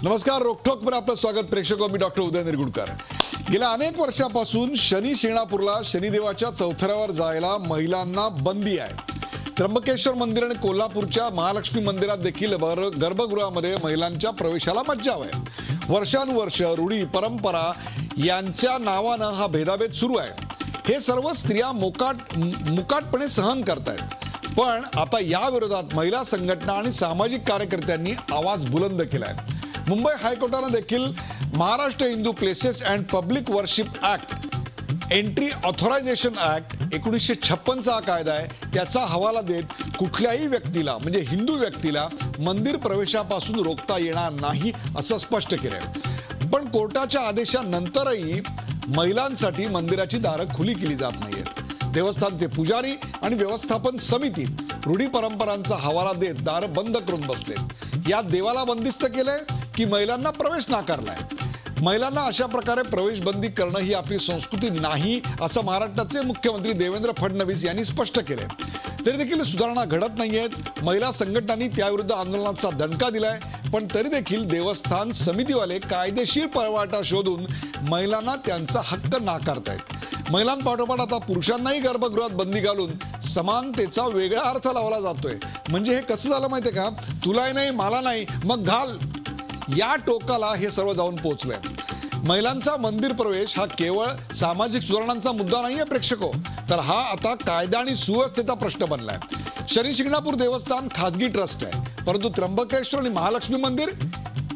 नमस्कार, रोखोकवर आपलं स्वागत. प्रेक्षक मी डॉक्टर उदय निरगुडकर. गेल्या अनेक वर्षापासून शनी शिंगणापूरला शनिदेवाच्या चौथऱ्यावर जायला महिलांना बंदी आहे. त्र्यंबकेश्वर मंदिर आणि कोल्हापूरच्या महालक्ष्मी मंदिरात देखील गर्भगृहामध्ये महिलांच्या प्रवेशाला मज्जाव आहे. वर्षानुवर्ष रूढी परंपरा यांच्या नावानं हा भेदाभेद सुरू आहे. हे सर्व स्त्रिया मुकाटपणे सहन करतायत. पण आता या विरोधात महिला संघटना आणि सामाजिक कार्यकर्त्यांनी आवाज बुलंद केलाय. मुंबई हायकोर्टाने देखील Maharashtra Hindu places and public worship act, entry authorisation act 1956 हा कायदा आहे, त्याचा हवाला देत कुठल्याही व्यक्तीला म्हणजे हिंदू व्यक्तीला मंदिर प्रवेशापासून रोखता येणार नाही असं स्पष्ट केलंय. पण कोर्टाच्या आदेशानंतरही महिलांसाठी मंदिराची दारं खुली केली जात नाहीयेत. देवस्थानचे पुजारी आणि व्यवस्थापन समिती रूढी परंपरांचा हवाला देत दार बंद करून बसलेत. या देवाला बंदिस्त केलंय की महिलांना प्रवेश नाकारलाय? महिलांना अशा प्रकारे प्रवेश बंदी करणं ही आपली संस्कृती नाही असं महाराष्ट्राचे मुख्यमंत्री देवेंद्र फडणवीस यांनी स्पष्ट केलंय. तरी देखील सुधारणा घडत नाहीयेत. महिला संघटनांनी त्याविरुद्ध आंदोलनाचा दणका दिलाय. पण तरी देखील देवस्थान समितीवाले कायदेशीर पळवाटा शोधून महिलांना त्यांचा हक्क नाकारतायत. महिलांपाठोपाठ आता पुरुषांनाही गर्भगृहात बंदी घालून समानतेचा वेगळा अर्थ लावला जातोय. म्हणजे हे कसं झालं माहितीये का? तुलाही नाही मला नाही मग घाल, या टोकाला हे सर्व जाऊन पोहोचलंय. महिलांचा मंदिर प्रवेश हा केवळ सामाजिक सुधारणांचा मुद्दा नाहीये प्रेक्षको, तर हा आता कायदा आणि सुव्यवस्थेचा प्रश्न बनलाय. शनी शिंगणापूर देवस्थान खाजगी ट्रस्ट आहे, परंतु त्र्यंबकेश्वर आणि महालक्ष्मी मंदिर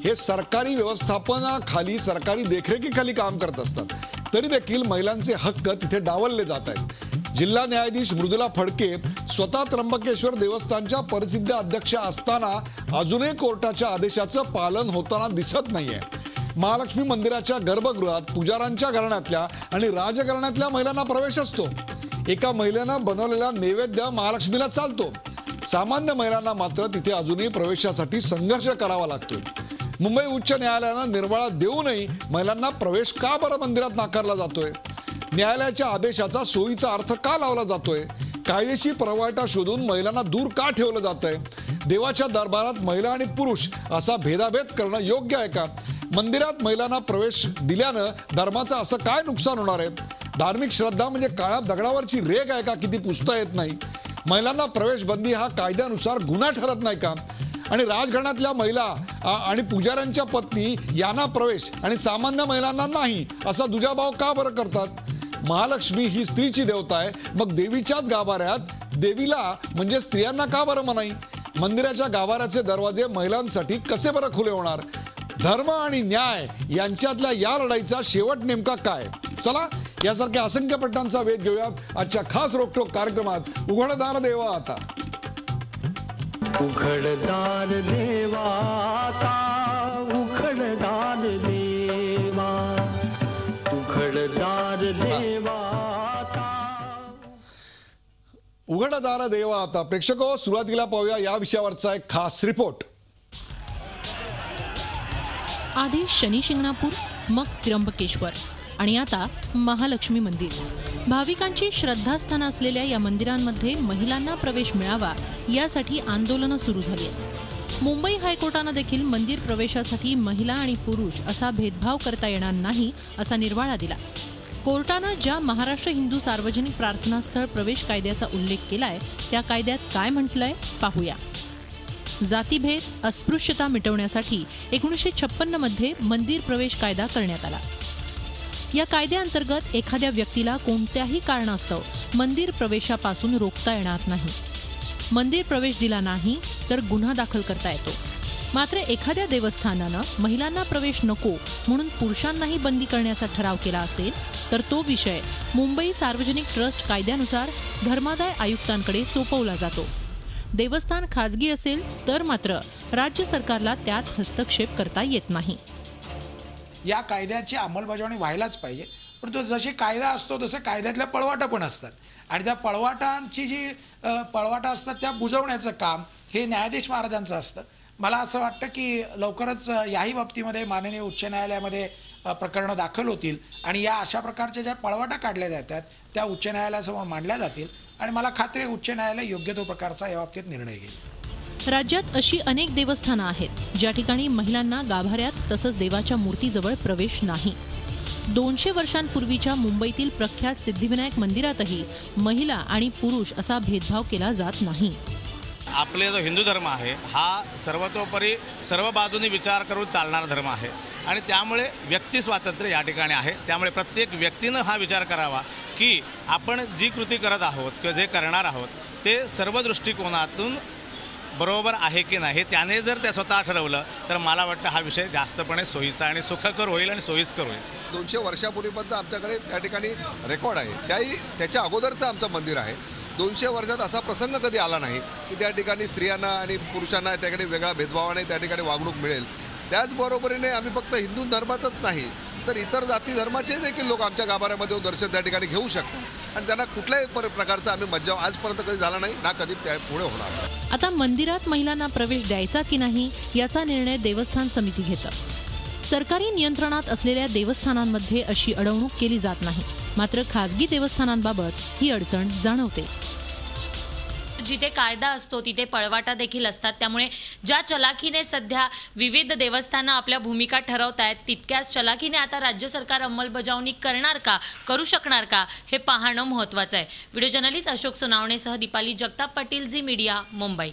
हे सरकारी व्यवस्थापनाखाली, सरकारी देखरेखीखाली काम करत असतात. तरी देखील महिलांचे हक्क तिथे डावलले जात आहेत. जिल्हा न्यायाधीश मृदुला फडके स्वतः त्र्यंबकेश्वर देवस्थानच्या परिसिद्ध अध्यक्ष असताना अजूनही कोर्टाच्या आदेशाचं पालन होताना दिसत नाहीये. महालक्ष्मी मंदिराच्या गर्भगृहात पुजारांच्या घराण्यातल्या आणि राजघराण्यातल्या महिलांना प्रवेश असतो. एका महिलेनं बनवलेला नैवेद्य महालक्ष्मीला चालतो. सामान्य महिलांना मात्र तिथे अजूनही प्रवेशासाठी संघर्ष करावा लागतो. मुंबई उच्च न्यायालयानं निर्वाळा देऊनही महिलांना प्रवेश का बरं मंदिरात नाकारला जातोय? न्यायालयाच्या आदेशाचा सोयीचा अर्थ का लावला जातोय? कायदेशीर पळवाटा शोधून महिलांना दूर का ठेवलं जातंय? देवाच्या दरबारात महिला आणि पुरुष असा भेदाभेद करणं योग्य आहे का? मंदिरात महिलांना प्रवेश दिल्यानं धर्माचं असं काय नुकसान होणार आहे? धार्मिक श्रद्धा म्हणजे काळ्या दगडावरची रेघ आहे का की ती पुसता येत नाही? महिलांना प्रवेश बंदी हा कायद्यानुसार गुन्हा ठरत नाही का? आणि राजघराण्यातल्या महिला आणि पुजाऱ्यांच्या पत्नी यांना प्रवेश आणि सामान्य महिलांना नाही असा दुजाभाव का बरं करतात? महालक्ष्मी ही स्त्रीची देवता आहे, मग देवीच्याच गाभाऱ्यात देवीला म्हणजे स्त्रियांना का बरं मनाई? मंदिराच्या गाभाऱ्याचे दरवाजे महिलांसाठी कसे बरं खुले होणार? धर्म आणि न्याय यांच्यातल्या या लढाईचा शेवट नेमका काय? चला यासारख्या असंख्य प्रश्नांचा वेध घेऊयात आजच्या खास रोखोक कार्यक्रमात. उघडदार देवा आता. उघडदार देवा आता, उघडदार देवा, उघडदार देवा आता. उघडदार देवा आता. प्रेक्षको, सुरुवातीला पाहूया या विषयावरचा एक खास रिपोर्ट. आधी शनी शिंगणापूर, मग त्र्यंबकेश्वर आणि आता महालक्ष्मी मंदिर. भाविकांची श्रद्धास्थान असलेल्या या मंदिरांमध्ये महिलांना प्रवेश मिळावा यासाठी आंदोलनं सुरू झाली आहेत. मुंबई हायकोर्टानं देखील मंदिर प्रवेशासाठी महिला आणि पुरुष असा भेदभाव करता येणार नाही असा निर्वाळा दिला. कोर्टानं ज्या महाराष्ट्र हिंदू सार्वजनिक प्रार्थनास्थळ प्रवेश कायद्याचा उल्लेख केलाय त्या कायद्यात काय म्हटलंय पाहूया. जातीभेद, अस्पृश्यता मिटवण्यासाठी 1956 मध्ये मंदिर प्रवेश कायदा करण्यात आला. या कायद्याअंतर्गत एखाद्या व्यक्तीला कोणत्याही कारणास्तव मंदिर प्रवेशापासून रोखता येणार नाही. मंदिर प्रवेश दिला नाही तर गुन्हा दाखल करता येतो. मात्र एखाद्या देवस्थानानं महिलांना प्रवेश नको म्हणून पुरुषांनाही बंदी करण्याचा ठराव केला असेल तर तो विषय मुंबई सार्वजनिक ट्रस्ट कायद्यानुसार धर्मादाय आयुक्तांकडे सोपवला जातो. देवस्थान खाजगी असेल तर मात्र राज्य सरकारला त्यात हस्तक्षेप करता येत नाही. या कायद्याची अंमलबजावणी व्हायलाच पाहिजे. परंतु जसे कायदा असतो तसे कायद्यातल्या पळवाटा पण असतात आणि त्या पळवाटांची जी पळवाटा असतात त्या बुजवण्याचं काम हे न्यायाधीश महाराजांचं असतं. मला असं वाटतं की लवकरच याही बाबतीमध्ये माननीय उच्च न्यायालयामध्ये प्रकरणं दाखल होतील आणि या अशा प्रकारच्या ज्या पळवाटा काढल्या जातात त्या उच्च न्यायालयासमोर मांडल्या जातील आणि मला खात्री आहे उच्च न्यायालय योग्य तो प्रकारचा या बाबतीत निर्णय घेईल. राज्यात अशी अनेक देवस्थानं आहेत ज्या ठिकाणी महिलांना गाभाऱ्यात तसंच देवाच्या मूर्तीजवळ प्रवेश नाही. 200 वर्षांपूर्वीच्या मुंबईतील प्रख्यात सिद्धिविनायक मंदिरातही महिला आणि पुरुष असा भेदभाव केला जात नाही. आपले जो हिंदू धर्म आहे हा सर्वतोपरी सर्व बाजूनी विचार करून चालणारा धर्म आहे आणि त्यामुळे व्यक्ती स्वातंत्र्य या ठिकाणी आहे. त्यामुळे प्रत्येक व्यक्तीनं हा विचार करावा की आपण जी कृती करत आहोत किंवा जे करणार आहोत ते सर्व दृष्टिकोनातून बरोबर आहे की नाही. त्याने जर ते स्वतः ठरवलं तर मला वाटतं हा विषय जास्तपणे सोयीचा आणि सुखकर होईल आणि सोयीस्कर होईल. 200 वर्षापूर्वीपर्यंत आमच्याकडे त्या ठिकाणी रेकॉर्ड आहे. त्याच्या अगोदरचं आमचं मंदिर आहे. 200 वर्षात असा प्रसंग कधी आला नाही की त्या ठिकाणी स्त्रियांना आणि पुरुषांना त्या ठिकाणी वेगळ्या भेदभावाने त्या ठिकाणी वागणूक मिळेल. त्याचबरोबरीने आम्ही फक्त हिंदू धर्मातच नाही तर इतर जाती धर्माचे देखील लोक आमच्या गाभाऱ्यामध्ये दर्शन त्या ठिकाणी घेऊ शकतात आणि त्यांना कुठल्याही प्रकारचा आम्ही मज्जाव आजपर्यंत कधी झाला नाही ना कधी पुढे होणार. आता मंदिरात महिलांना प्रवेश द्यायचा की नाही याचा निर्णय देवस्थान समिती घेतं. सरकारी नियंत्रणात असलेल्या देवस्थानांमध्ये अशी अडवणूक केली जात नाही. मात्र खासगी देवस्थानांबाबत ही अडचण जाणवते. जिथे कायदा असतो तिथे पळवाटा देखील असतात. त्यामुळे ज्या चलाखीने सध्या विविध देवस्थानं आपल्या भूमिका ठरवत आहेत तितक्याच चलाखीने आता राज्य सरकार अंमलबजावणी करणार का, करू शकणार का हे पाहणं महत्त्वाचं आहे. व्हिडिओ जर्नलिस्ट अशोक सोनावणेसह दीपाली जगताप पाटील, झी मीडिया, मुंबई.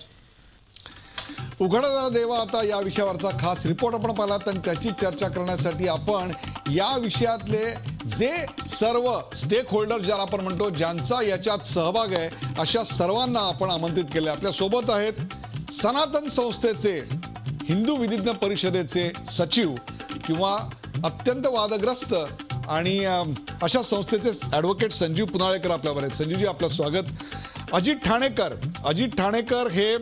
उघडणारा देवा आता या विषयावरचा खास रिपोर्ट आपण पाहिलात आणि त्याची चर्चा करण्यासाठी आपण या विषयातले जे सर्व स्टेक होल्डर ज्याला आपण म्हणतो ज्यांचा याच्यात सहभाग आहे अशा सर्वांना आपण आमंत्रित केले. आपल्या सोबत आहेत सनातन संस्थेचे हिंदू विधिज्ञ परिषदेचे सचिव किंवा अत्यंत वादग्रस्त आणि अशा संस्थेचे ॲडव्होकेट संजीव पुनाळेकर आपल्यावर आहेत. संजीवजी आपलं स्वागत. अजित ठाणेकर हे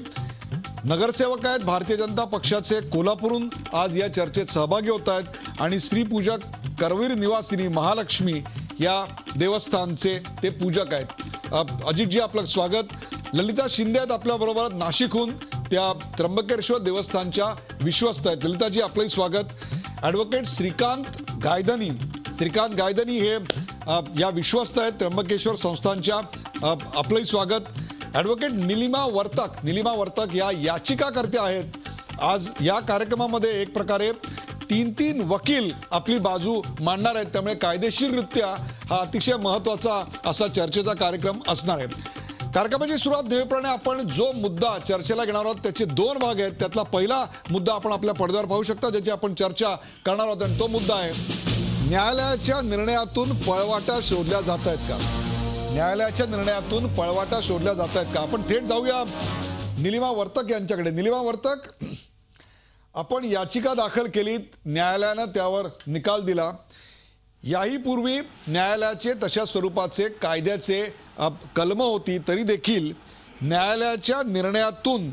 नगरसेवक आहेत भारतीय जनता पक्षाचे, कोल्हापूरहून आज या चर्चेत सहभागी होत आहेत आणि श्रीपूजक करवीर निवासिनी महालक्ष्मी या देवस्थानचे ते पूजक आहेत. अजितजी आपलं स्वागत. ललिता शिंदे आहेत आपल्याबरोबर नाशिकहून, त्या त्र्यंबकेश्वर देवस्थानच्या विश्वस्त आहेत. ललिताजी आपलंही स्वागत. ॲडव्होकेट श्रीकांत गायधनी हे या विश्वस्त आहेत त्र्यंबकेश्वर संस्थानच्या, आपलंही स्वागत. ॲडव्होकेट निलिमा वर्तक या याचिकाकर्ते आहेत. आज या कार्यक्रमामध्ये एक प्रकारे 3 वकील आपली बाजू मांडणार आहेत. त्यामुळे कायदेशीररित्या हा अतिशय महत्त्वाचा असा चर्चेचा कार्यक्रम असणार आहे. कार्यक्रमाची सुरुवात नेहमीप्रमाणे आपण जो मुद्दा चर्चेला घेणार आहोत त्याचे 2 भाग आहेत. त्यातला पहिला मुद्दा आपण आपल्या पडद्यावर पाहू शकता ज्याची आपण चर्चा करणार आहोत आणि तो मुद्दा आहे न्यायालयाच्या निर्णयातून पळवाटा शोधल्या जात आहेत का. न्यायालयाच्या निर्णयातून पळवाटा शोधल्या जात आहेत का. आपण थेट जाऊया निलिमा वर्तक यांच्याकडे. निलिमा वर्तक, आपण याचिका दाखल केलीत, न्यायालयानं त्यावर निकाल दिला. याही पूर्वी न्यायालयाचे तशा स्वरूपाचे कायद्याचे कलम होती तरी देखील न्यायालयाच्या निर्णयातून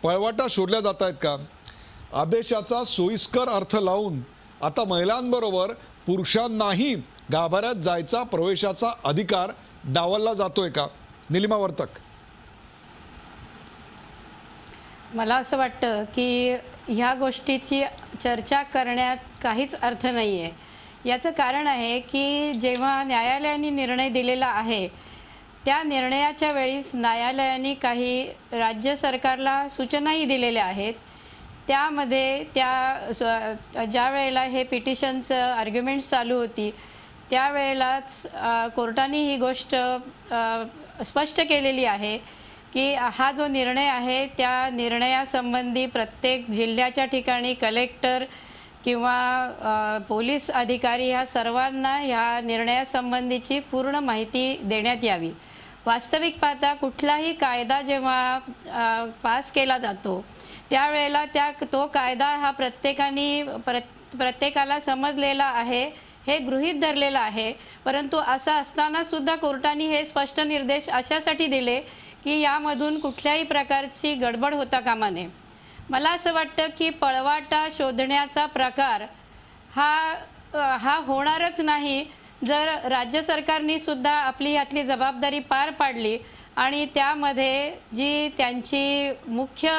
पळवाटा शोधल्या जात आहेत का. आदेशाचा सोयीस्कर अर्थ लावून आता महिलांबरोबर पुरुषांनाही गाभाऱ्यात जायचा प्रवेशाचा अधिकार डावलला जातोय का. निलिमा वर्तक. मला असं वाटतं की ह्या गोष्टीची चर्चा करण्यात काहीच अर्थ नाही आहे. याचं कारण आहे की जेव्हा न्यायालयाने निर्णय दिलेला आहे त्या निर्णयाच्या वेळीस न्यायालयाने काही राज्य सरकारला सूचनाही दिलेल्या आहेत. त्यामध्ये ज्या वेळेला हे पिटिशनचं आर्ग्युमेंट्स चालू होती त्यावेळेलाच कोर्टाने ही गोष्ट स्पष्ट केलेली आहे की हा जो निर्णय आहे त्या निर्णयासंबंधी प्रत्येक जिल्ह्याच्या ठिकाणी कलेक्टर किंवा पोलीस अधिकारी ह्या सर्वांना ह्या निर्णयासंबंधीची पूर्ण माहिती देण्यात यावी. वास्तविक पाहता कुठलाही कायदा जेव्हा पास केला जातो त्यावेळेला तो कायदा हा प्रत्येकाला समजलेला आहे हे गृहीत धरलेलं आहे. परंतु असं असताना सुद्धा कोर्टाने हे स्पष्ट निर्देश अशासाठी दिले की यामधून कुठल्याही प्रकारची गडबड होता कामा नये. मला असं वाटतं की पळवाटा शोधण्याचा प्रकार हा होणारच नाही जर राज्य सरकारने सुद्धा आपली यातली जबाबदारी पार पाडली आणि त्यामध्ये जी त्यांची मुख्य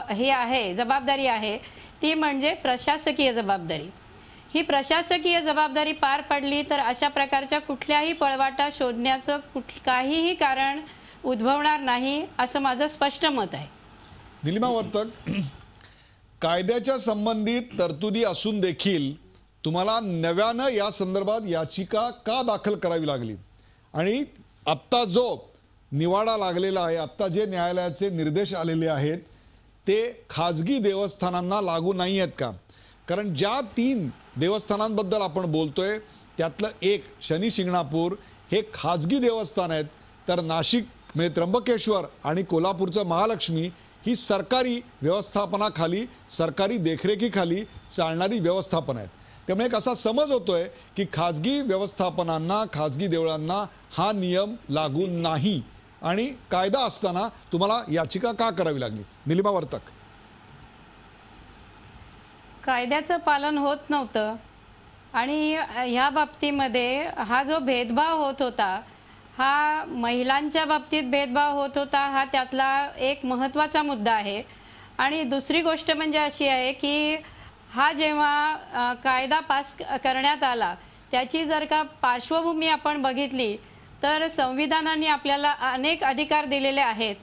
हे आहे जबाबदारी आहे ती म्हणजे प्रशासकीय जबाबदारी. ही प्रशासकीय जबाबदारी पार पडली तर अशा प्रकारच्या कुठल्याही पळवाटा शोधण्याचं काहीही कारण उद्भवणार नाही असं माझं स्पष्ट मत आहे. निलिमा वर्तक, कायद्याच्या संबंधित तरतुदी असून देखील तुम्हाला नव्यानं या संदर्भात याचिका का दाखल करावी लागली आणि आत्ता जो निवाडा लागलेला आहे, आत्ता जे न्यायालयाचे निर्देश आलेले आहेत ते खाजगी देवस्थानांना लागू नाही आहेत का? कारण ज्या 3 देवस्थानांबद्दल आपण बोलतोय त्यातलं एक शनी शिंगणापूर हे खाजगी देवस्थान आहेत, तर नाशिक म्हणजे त्र्यंबकेश्वर आणि कोल्हापूरचं महालक्ष्मी ही सरकारी व्यवस्थापनाखाली, सरकारी देखरेखीखाली चालणारी व्यवस्थापन आहेत. त्यामुळे एक असा समज होतोय की खाजगी व्यवस्थापनांना, खाजगी देवळांना हा नियम लागू नाही आणि कायदा असताना तुम्हाला याचिका का करावी लागली? निलिमा वर्तक, कायद्याचं पालन होत नव्हतं आणि ह्या बाबतीमध्ये हा जो भेदभाव होत होता, हा महिलांच्या बाबतीत भेदभाव होत होता, हा त्यातला एक महत्त्वाचा मुद्दा आहे. आणि दुसरी गोष्ट म्हणजे अशी आहे की हा जेव्हा कायदा पास करण्यात आला त्याची जर का पार्श्वभूमी आपण बघितली तर संविधानाने आपल्याला अनेक अधिकार दिलेले आहेत.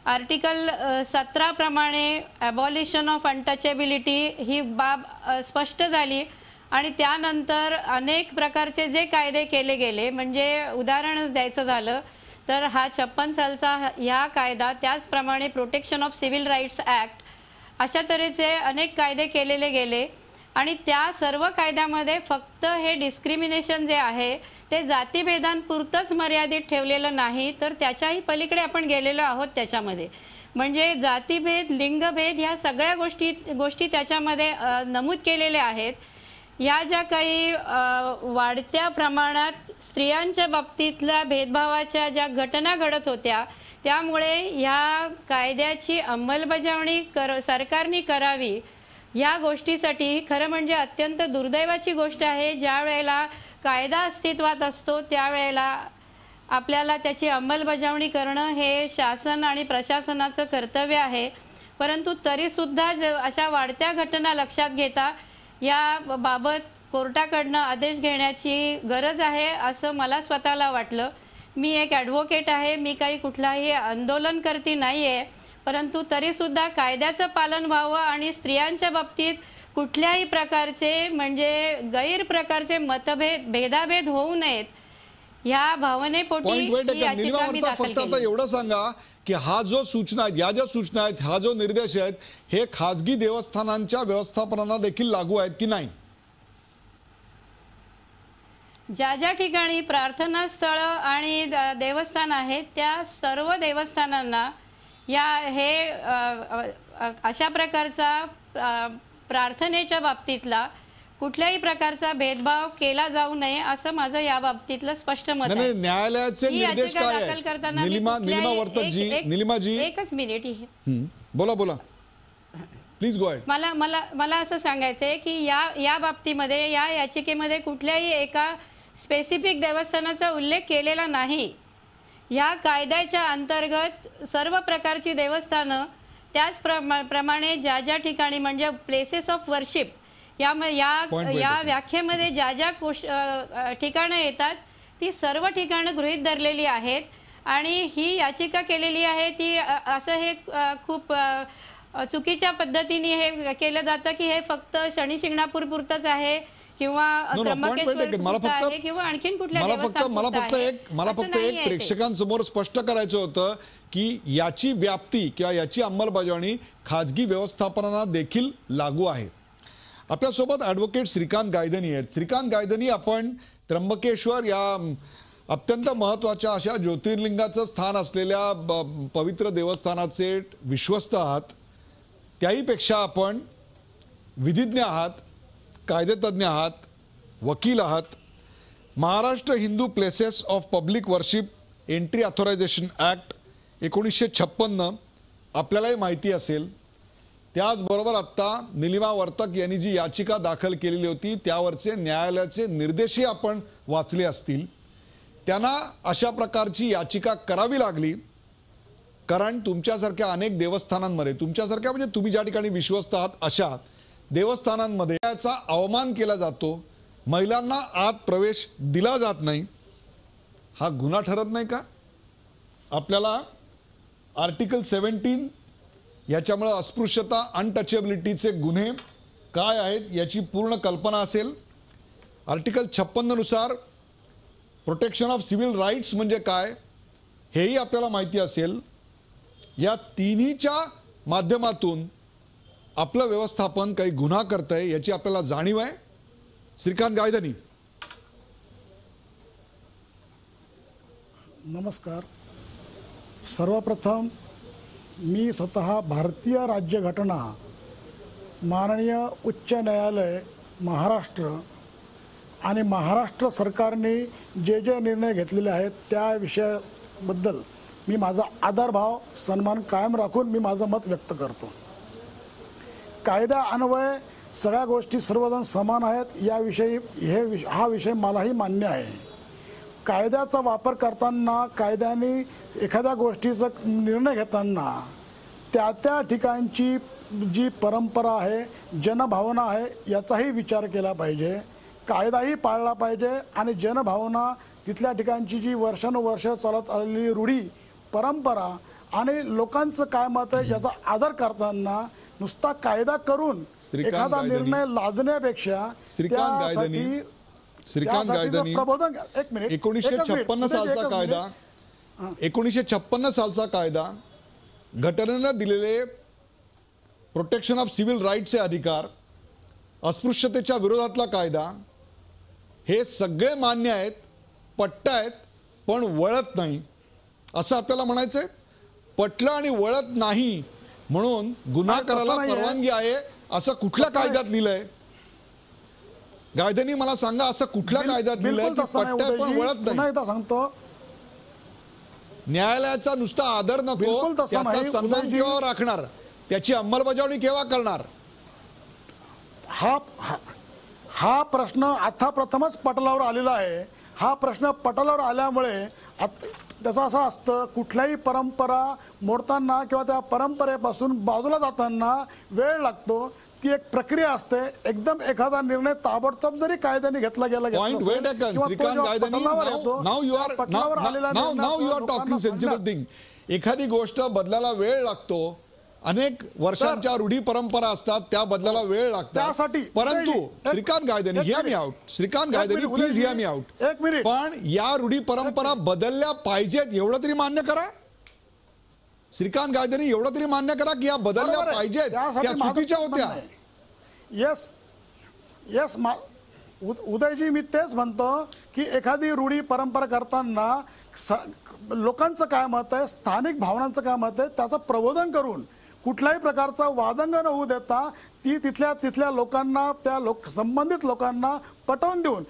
आर्टिकल 17 प्रमाणे अबॉलिशन ऑफ अनटचेबिलिटी ही बाब स्पष्ट झाली आणि त्यानंतर अनेक प्रकारचे जे कायदे केले गेले, म्हणजे उदाहरणच द्यायचं झालं तर हा 56 सालचा ह्या कायदा, त्याचप्रमाणे protection of civil rights act, अशा तऱ्हेचे अनेक कायदे केलेले गेले आणि त्या सर्व कायद्यामध्ये फक्त हे डिस्क्रिमिनेशन जे आहे ते जातीभेदांपुरतंच मर्यादित ठेवलेलं नाही, तर त्याच्याही पलीकडे आपण गेलेलो आहोत. त्याच्यामध्ये म्हणजे जातीभेद, लिंगभेद ह्या सगळ्या गोष्टी त्याच्यामध्ये नमूद केलेल्या आहेत. या ज्या काही वाढत्या प्रमाणात स्त्रियांच्या बाबतीतल्या भेदभावाच्या ज्या घटना घडत होत्या, त्यामुळे या कायद्याची अंमलबजावणी सरकारने करावी या गोष्टीसाठी खरं म्हणजे अत्यंत दुर्दैवाची गोष्ट आहे. ज्या वेळेला कायदा अस्तित्वात असतो त्यावेळेला आपल्याला त्याची अंमलबजावणी करणं हे शासन आणि प्रशासनाचं कर्तव्य आहे. परंतु तरीसुद्धा अशा वाढत्या घटना लक्षात घेता या बाबत कोर्टाकडनं आदेश घेण्याची गरज आहे असं मला स्वतःला वाटलं. मी एक ॲडव्होकेट आहे, मी काही कुठलाही आंदोलनकर्ती नाही आहे, परंतु तरीसुद्धा कायद्याचं पालन व्हावं आणि स्त्रियांच्या बाबतीत कुठल्याही प्रकारचे म्हणजे गैरप्रकारचे भेदाभेद होऊ नयेत ह्या भावनेपोटी निलिमा वर्तक, फक्त आता एवढं सांगा की हा जो सूचना आहेत, या ज्या सूचना आहेत, हा जो निर्देश आहेत, हे खाजगी देवस्थानांच्या व्यवस्थापनांना देखील लागू आहेत की नाही? ज्या ज्या ठिकाणी प्रार्थना स्थळ आणि देवस्थान आहेत त्या सर्व देवस्थानांना अशा प्रकारचा प्रार्थनेच्या बाबतीतला कुठल्याही प्रकारचा भेदभाव केला जाऊ नये असं माझं या बाबतीतलं स्पष्ट मत आहे. न्यायालयाचे निर्देश काय आहेत? निलिमा वर्तक जी, निलिमा जी, एकच मिनिट, बोला प्लीज गो अहेड. मला असं सांगायचंय की या बाबतीमध्ये या याचिकेमध्ये कुठल्याही एका स्पेसिफिक देवस्थानाचा उल्लेख केलेला नाही. या कायद्याच्या अंतर्गत सर्व प्रकारची देवस्थानं त्याचप्रमाणे ज्या ज्या ठिकाणी म्हणजे प्लेसेस ऑफ वर्शिप या व्याख्येमध्ये ज्या ज्या ठिकाणं येतात ती सर्व ठिकाणं गृहीत धरलेली आहेत आणि ही याचिका केलेली आहे ती असं हे खूप चुकीच्या पद्धतीने हे केलं जातं की हे फक्त शनी शिंगणापूर पुरतच आहे किंवा त्र्यंबकेश्वर किंवा आणखीन कुठल्या मला फक्त एक प्रेक्षकांसमोर स्पष्ट करायचं होतं की याची व्याप्ती किंवा याची अंमलबजावणी खाजगी व्यवस्थापनांना देखील लागू आहे. आपल्यासोबत ॲडव्होकेट श्रीकांत गायधनी आहेत. श्रीकांत गायधनी, आपण त्र्यंबकेश्वर या अत्यंत महत्त्वाच्या अशा ज्योतिर्लिंगाचं स्थान असलेल्या पवित्र देवस्थानाचे विश्वस्त आहात. त्याहीपेक्षा आपण विधिज्ञ आहात, कायदेतज्ञ आहात, वकील आहात. Maharashtra Hindu places of public worship entry authorisation act 1956 आपल्यालाही माहिती असेल. त्याचबरोबर आत्ता निलिमा वर्तक यांनी जी याचिका दाखल केलेली होती त्यावरचे न्यायालयाचे निर्देशही आपण वाचले असतील. त्यांना अशा प्रकारची याचिका करावी लागली कारण तुमच्यासारख्या अनेक देवस्थानांमध्ये, तुमच्यासारख्या म्हणजे तुम्ही ज्या ठिकाणी विश्वस्त आहात अशा देवस्थानांमध्ये याचा अवमान केला जातो, महिलांना आत प्रवेश दिला जात नाही. हा गुन्हा ठरत नाही का? आपल्याला आर्टिकल 17 याच्यामुळे अस्पृश्यता अनटचेबिलिटीचे गुन्हे काय आहेत याची पूर्ण कल्पना असेल. आर्टिकल 56 नुसार प्रोटेक्शन ऑफ सिव्हिल राईट्स म्हणजे काय हेही आपल्याला माहिती असेल. या तिन्हीच्या माध्यमातून आपलं व्यवस्थापन काही गुन्हा करतंय याची आपल्याला जाणीव आहे. श्रीकांत गायधनी. नमस्कार. सर्वप्रथम मी स्वतः भारतीय राज्यघटना, माननीय उच्च न्यायालय महाराष्ट्र आणि महाराष्ट्र सरकारने जे जे निर्णय घेतलेले आहेत त्या विषयाबद्दल मी माझा आदरभाव सन्मान कायम राखून मी माझं मत व्यक्त करतो. कायदा अन्वये सगळ्या गोष्टी सर्वजण समान आहेत याविषयी हा विषय मलाही मान्य आहे. कायद्याचा वापर करताना, कायद्याने एखाद्या गोष्टीचा निर्णय घेताना त्या ठिकाणची जी परंपरा आहे, जनभावना आहे याचाही विचार केला पाहिजे. कायदाही पाळला पाहिजे आणि जनभावना तिथल्या ठिकाणची जी वर्षानुवर्ष चालत आलेली रूढी परंपरा आणि लोकांचं काय मत आहे याचा आदर करताना नुसता कायदा करून एखादा निर्णय लादण्यापेक्षा श्रीकांत गायधनी प्रबोधन. एक मिनिट. 1956 सालचा कायदा, 1956 सालचा कायदा, घटनेनं दिलेले प्रोटेक्शन ऑफ सिव्हिल राईटचे अधिकार, अस्पृश्यतेच्या विरोधातला कायदा, हे सगळे मान्य आहेत, पटतायत, पण वळत नाही असं आपल्याला म्हणायचंय. पटलं आणि वळत नाही म्हणून गुन्हा करायला परवानगी आहे असं कुठल्या कायद्यात लिहिलंय? गायधनी मला सांगा, असं कुठल्या कायद्यात लिहिलंय की पटतंय पण वळत नाही? सांगतो, न्यायालयाचा नुसता आदर नको, त्याचा सन्मान केव्हा राखणार, त्याची अंमलबजावणी केव्हा करणार? हा प्रश्न आता प्रथमच पटलावर आलेला आहे. हा प्रश्न पटलावर आल्यामुळे त्याचं असं असतं, कुठल्याही परंपरा मोडताना किंवा त्या परंपरेपासून बाजूला जाताना वेळ लागतो. ती एक प्रक्रिया असते. एकदम एखादा निर्णय ताबडतोब जरी कायद्याने घेतला गेला एखादी गोष्ट बदलायला वेळ लागतो. अनेक वर्षांच्या रूढी परंपरा असतात, त्या बदलायला वेळ लागतो. त्यासाठी परंतु Shrikant Gaydhani, hear me out. Shrikant Gaydhani, please hear me out. एक मिनिट. पण या रूढी परंपरा बदलल्या पाहिजेत एवढं तरी मान्य करा. श्रीकांत गायधनी, एवढं तरी मान्य करा की या बदलल्या पाहिजेत, त्या चुकीच्या होत्या. येस उदयजी, मी तेच म्हणतो की एखादी रूढी परंपरा करताना लोकांचं काय मत आहे, स्थानिक भावनांचं काय मत आहे त्याचं प्रबोधन करून कुठल्याही प्रकारचा वादंग न होऊ देता ती तिथल्या लोकांना, त्या संबंधित लोकांना पटवून देऊन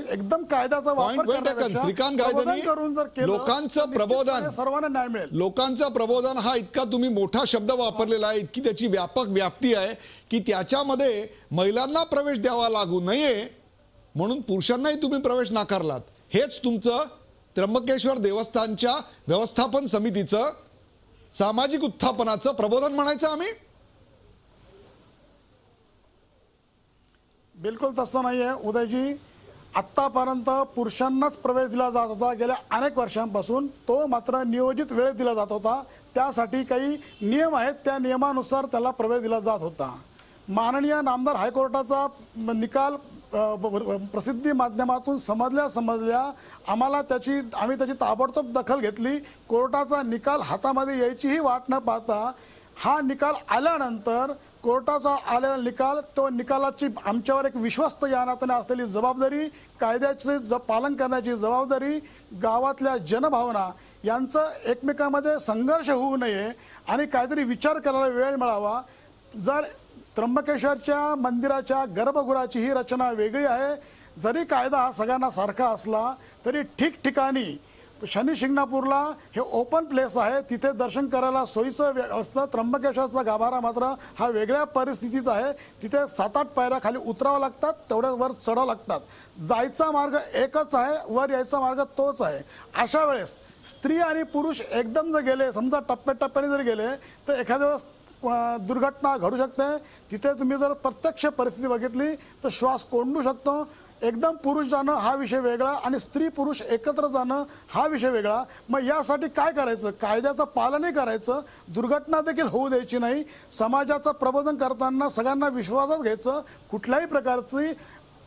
एकदम कायद्याचा वापर श्रीकांत गायधनी, लोकांचं प्रबोधन, सर्वांना न्याय मिळेल. लोकांचं प्रबोधन हा इतका तुम्ही मोठा शब्द वापरलेला आहे, इतकी त्याची व्यापक व्याप्ती आहे की त्याच्यामध्ये महिलांना प्रवेश द्यावा लागू नये म्हणून पुरुषांनाही तुम्ही प्रवेश नाकारलात. हेच तुमचं त्र्यंबकेश्वर देवस्थानच्या व्यवस्थापन समितीचं सामाजिक उत्थापनाचं प्रबोधन म्हणायचं आम्ही? बिलकुल तसं नाहीये उदयजी. आतापर्यंत पुरुषांनाच प्रवेश दिला जात होता गेल्या अनेक वर्षांपासून. तो मात्र नियोजित वेळेत दिला जात होता. त्यासाठी काही नियम आहेत, त्या नियमानुसार त्याला प्रवेश दिला जात होता. माननीय नामदार हायकोर्टाचा निकाल प्रसिद्धी माध्यमातून समजल्या आम्ही त्याची ताबडतोब दखल घेतली. कोर्टाचा निकाल हातामध्ये यायचीही वाट न पाहता हा निकाल आल्यानंतर कोर्टाचा आलेला निकाल, तो निकालाची आमच्यावर एक विश्वस्त या नात्याने असलेली जबाबदारी, कायद्याचे पालन करण्याची जबाबदारी, गावातल्या जनभावना यांचं एकमेकांमध्ये संघर्ष होऊ नये आणि काहीतरी विचार करायला वेळ मिळावा. जर त्र्यंबकेश्वरच्या मंदिराच्या गर्भगृहाची ही रचना वेगळी आहे, जरी कायदा हा सगळ्यांना सारखा असला तरी ठिकठिकाणी शनी शिंगणापूरला हे ओपन प्लेस आहे, तिथे दर्शन करायला सोयीचं असतं. त्र्यंबकेश्वरचा गाभारा मात्र हा वेगळ्या परिस्थितीत आहे. तिथे 7-8 पायऱ्या खाली उतरावं लागतात, तेवढ्या वर चढावं लागतात. जायचा मार्ग एकच आहे, वर यायचा मार्ग तोच आहे. अशा वेळेस स्त्री आणि पुरुष एकदम जर गेले, समजा टप्प्याटप्प्याने जर गेले तर एखाद्या वेळेस दुर्घटना घडू शकते. तिथे तुम्ही जर प्रत्यक्ष परिस्थिती बघितली तर श्वास कोंडू शकतो. एकदम पुरुष जाणं हा विषय वेगळा आणि स्त्री पुरुष एकत्र जाणं हा विषय वेगळा. मग यासाठी काय करायचं? कायद्याचं पालनही करायचं, दुर्घटना देखील होऊ द्यायची नाही, समाजाचं प्रबोधन करताना सगळ्यांना विश्वासात घ्यायचं, कुठल्याही प्रकारची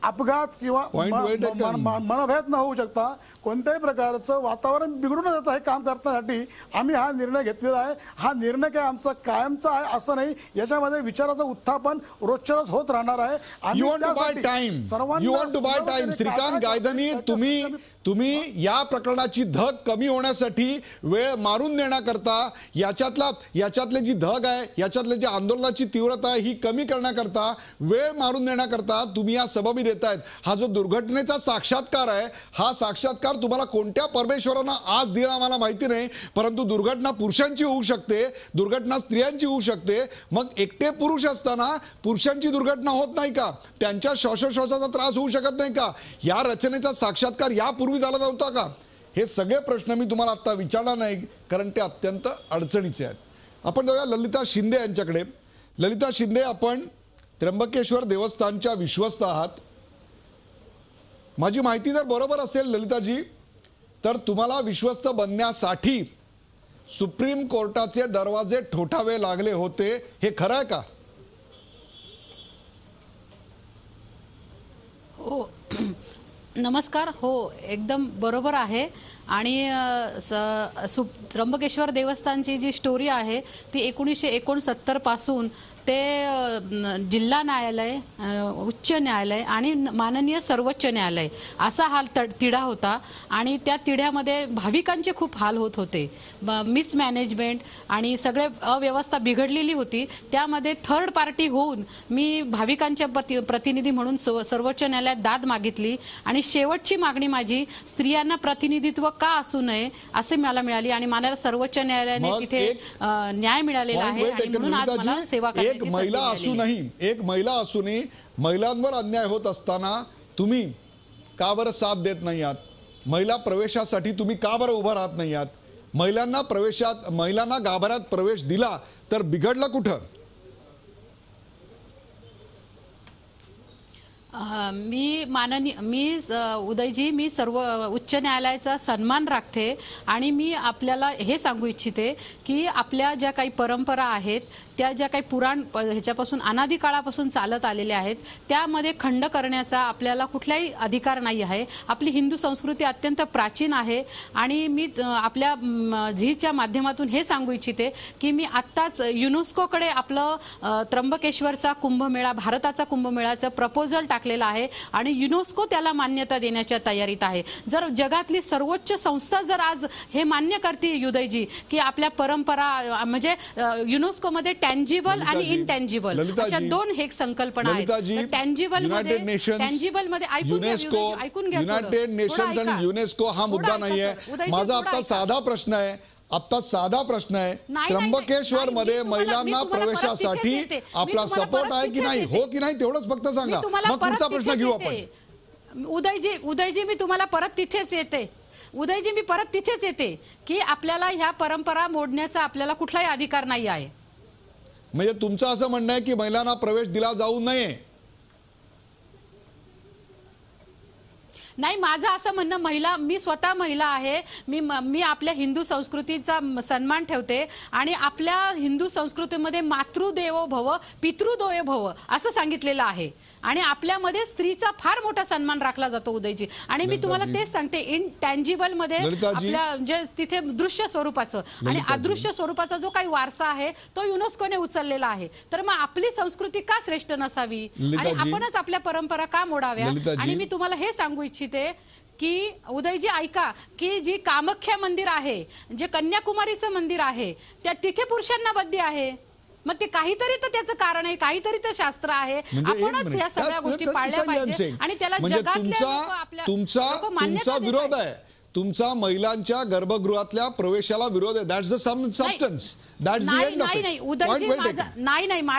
अपघात किंवा मनभेद न होऊ शकता, कोणत्याही प्रकारचं वातावरण बिघडून जातं हे काम करण्यासाठी आम्ही हा निर्णय घेतलेला आहे. हा निर्णय काय आमचा कायमचा आहे असं नाही, याच्यामध्ये विचाराचं उत्थापन रोजच्या रोज होत राहणार आहे. श्रीकांत गायधनी, तुम्ही या प्रकरणाची धग कमी होण्यासाठी, वेळ मारून नेण्याकरता, याच्यातले जी धग आहे, याच्यातले जी आंदोलनाची तीव्रता आहे ही कमी करण्याकरता, वेळ मारून नेण्याकरता तुम्ही या सबबी देतायत. हा जो दुर्घटनेचा साक्षात्कार आहे, हा साक्षात्कार तुम्हाला कोणत्या परमेश्वरानं आज दिला मला माहिती नाही, परंतु दुर्घटना पुरुषांची होऊ शकते, दुर्घटना स्त्रियांची होऊ शकते. मग एकटे पुरुष असताना पुरुषांची दुर्घटना होत नाही का? त्यांच्या श्वासोश्वासाचा त्रास होऊ शकत नाही का? या रचनेचा साक्षात्कार यापूर्वी झाला नव्हता का? हे सगळे प्रश्न मी तुम्हाला आता विचारणार नाही, कारण ते अत्यंत अडचणीचे आहेत. आपण जाऊया ललिता शिंदे यांच्याकडे. ललिता शिंदे, आपण त्र्यंबकेश्वर देवस्थानच्या विश्वस्त आहात. माझी माहिती जर बरोबर असेल ललिताजी, तर तुम्हाला विश्वस्त बनण्यासाठी सुप्रीम कोर्टाचे दरवाजे ठोठावे लागले होते, हे खरं आहे का? हो, नमस्कार. हो, एकदम बरोबर आहे. आणि त्र्यंबकेश्वर देवस्थानची जी स्टोरी आहे ती 1969 पासून ते जिल्हा न्यायालय, उच्च न्यायालय आणि माननीय सर्वोच्च न्यायालय असा हा तिढा होता. आणि त्या तिढ्यामध्ये भाविकांचे खूप हाल होत होते, मिसमॅनेजमेंट आणि सगळे अव्यवस्था बिघडलेली होती. त्यामध्ये थर्ड पार्टी होऊन मी भाविकांच्या प्रतिनिधी म्हणून सर्वोच्च न्यायालयात दाद मागितली आणि शेवटची मागणी माझी स्त्रियांना प्रतिनिधित्व का असू नये असे मला मिळाली आणि मला सर्वोच्च न्यायालयाने तिथे न्याय मिळालेला आहे. आणि म्हणून आज मला सेवा एक महिला असूनही महिलांवर अन्याय होत असताना तुम्ही का बरं साथ देत नाही आहात? महिला प्रवेशासाठी तुम्ही का बरं उभं राहत नाही आहात? महिलांना गाभाऱ्यात प्रवेश दिला तर बिघडलं कुठं? उदयजी, मी सर्व उच्च न्यायालयाचा सन्मान राखते आणि मी आपल्याला हे सांगू इच्छिते की आपल्या ज्या काही परंपरा आहेत, त्या ज्या काही पुराण ह्याच्यापासून अनादी काळापासून चालत आलेल्या आहेत, त्यामध्ये खंड करण्याचा आपल्याला कुठलाही अधिकार नाही आहे. आपली हिंदू संस्कृती अत्यंत प्राचीन आहे. आणि मी आपल्या झीच्या माध्यमातून हे सांगू इच्छिते की मी आत्ताच युनेस्कोकडे आपलं त्र्यंबकेश्वरचा कुंभमेळा, भारताचा कुंभमेळाचं प्रपोजल टाकलेलं आहे आणि युनेस्को त्याला मान्यता देण्याच्या तयारीत आहे. जर जगातली सर्वोच्च संस्था जर आज हे मान्य करते उदयजी की आपल्या परंपरा म्हणजे युनेस्कोमध्ये टँजिबल आणि इनटँजिबल अशा दोन हे संकल्पना आहेत. टँजिबल मध्ये ऐकून घ्या. युनायटेड नेशन्स आणि युनेस्को हा मुद्दा नाहीये. माझा आता साधा प्रश्न आहे, त्र्यंबकेश्वर मध्ये महिलांना प्रवेशासाठी आपला सपोर्ट आहे की नाही, हो की नाही, तेवढंच फक्त सांगा, मग पुढचा प्रश्न घेऊ आपण. उदयजी, मी तुम्हाला परत तिथेच येते की आपल्याला ह्या परंपरा मोडण्याचा आपल्याला कुठलाही अधिकार नाही आहे. म्हणजे तुमचं असं म्हणणं आहे की महिलांना प्रवेश दिला जाऊ नये? नाही, माझं असं म्हणणं, मी स्वतः महिला आहे, मी आपल्या हिंदू संस्कृतीचा सन्मान ठेवते आणि आपल्या हिंदू संस्कृतीमध्ये मातृदेवो भव पितृदेवो भव असं सांगितलेलं आहे आणि आपल्यामध्ये स्त्रीचा फार मोठा सन्मान राखला जातो उदयजी. आणि मी तुम्हाला तेच सांगते, इनटँजिबल मध्ये आपल्या जे तिथे दृश्य स्वरूपाचं आणि अदृश्य स्वरूपाचा जो काही वारसा आहे तो युनेस्कोने उचललेला आहे. तर मग आपली संस्कृती का श्रेष्ठ नसावी आणि आपणच आपल्या परंपरा का मोडाव्या? आणि मी तुम्हाला हे सांगू इच्छिते की उदयजी ऐका की जी कामाख्या मंदिर आहे, जे कन्याकुमारीचं मंदिर आहे, त्या तिथे पुरुषांना बंदी आहे. मग ते काहीतरी तर त्याचं कारण आहे, काहीतरी तर शास्त्र आहे. आपणच या सगळ्या गोष्टी पाळल्या पाहिजे आणि त्याला जगातल्या तुमचा विरोध आहे, तुमचा महिलांच्या गर्भगृहातल्या प्रवेशाला विरोध आहे. That's the substance, that's the end of it.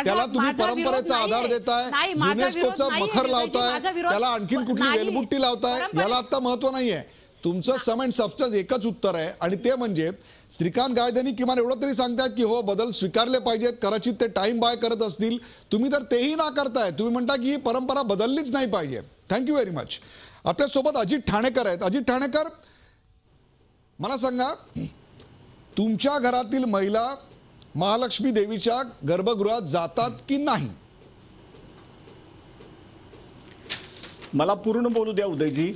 त्याला तुम्ही परंपरेचा आधार देताय, युनेस्कोचं मखर लावताय, त्याला आणखीन कुठली वेलबुट्टी लावताय, याला आता महत्व नाहीये. तुमचं सम अँड सबस्टन्स एकच उत्तर आहे आणि ते म्हणजे श्रीकांत गायधनी किमान एवढं तरी सांगतायत की हो बदल स्वीकारले पाहिजेत, कदाचित ते टाइम बाय करत असतील. तुम्ही तर तेही ना करताय, तुम्ही म्हणता की ही परंपरा बदललीच नाही पाहिजे. Thank you very much. आपल्यासोबत अजित ठाणेकर आहेत. अजित ठाणेकर, मला सांगा, तुमच्या घरातील महिला महालक्ष्मी देवीच्या गर्भगृहात जातात की नाही? मला पूर्ण बोलू द्या उदयजी.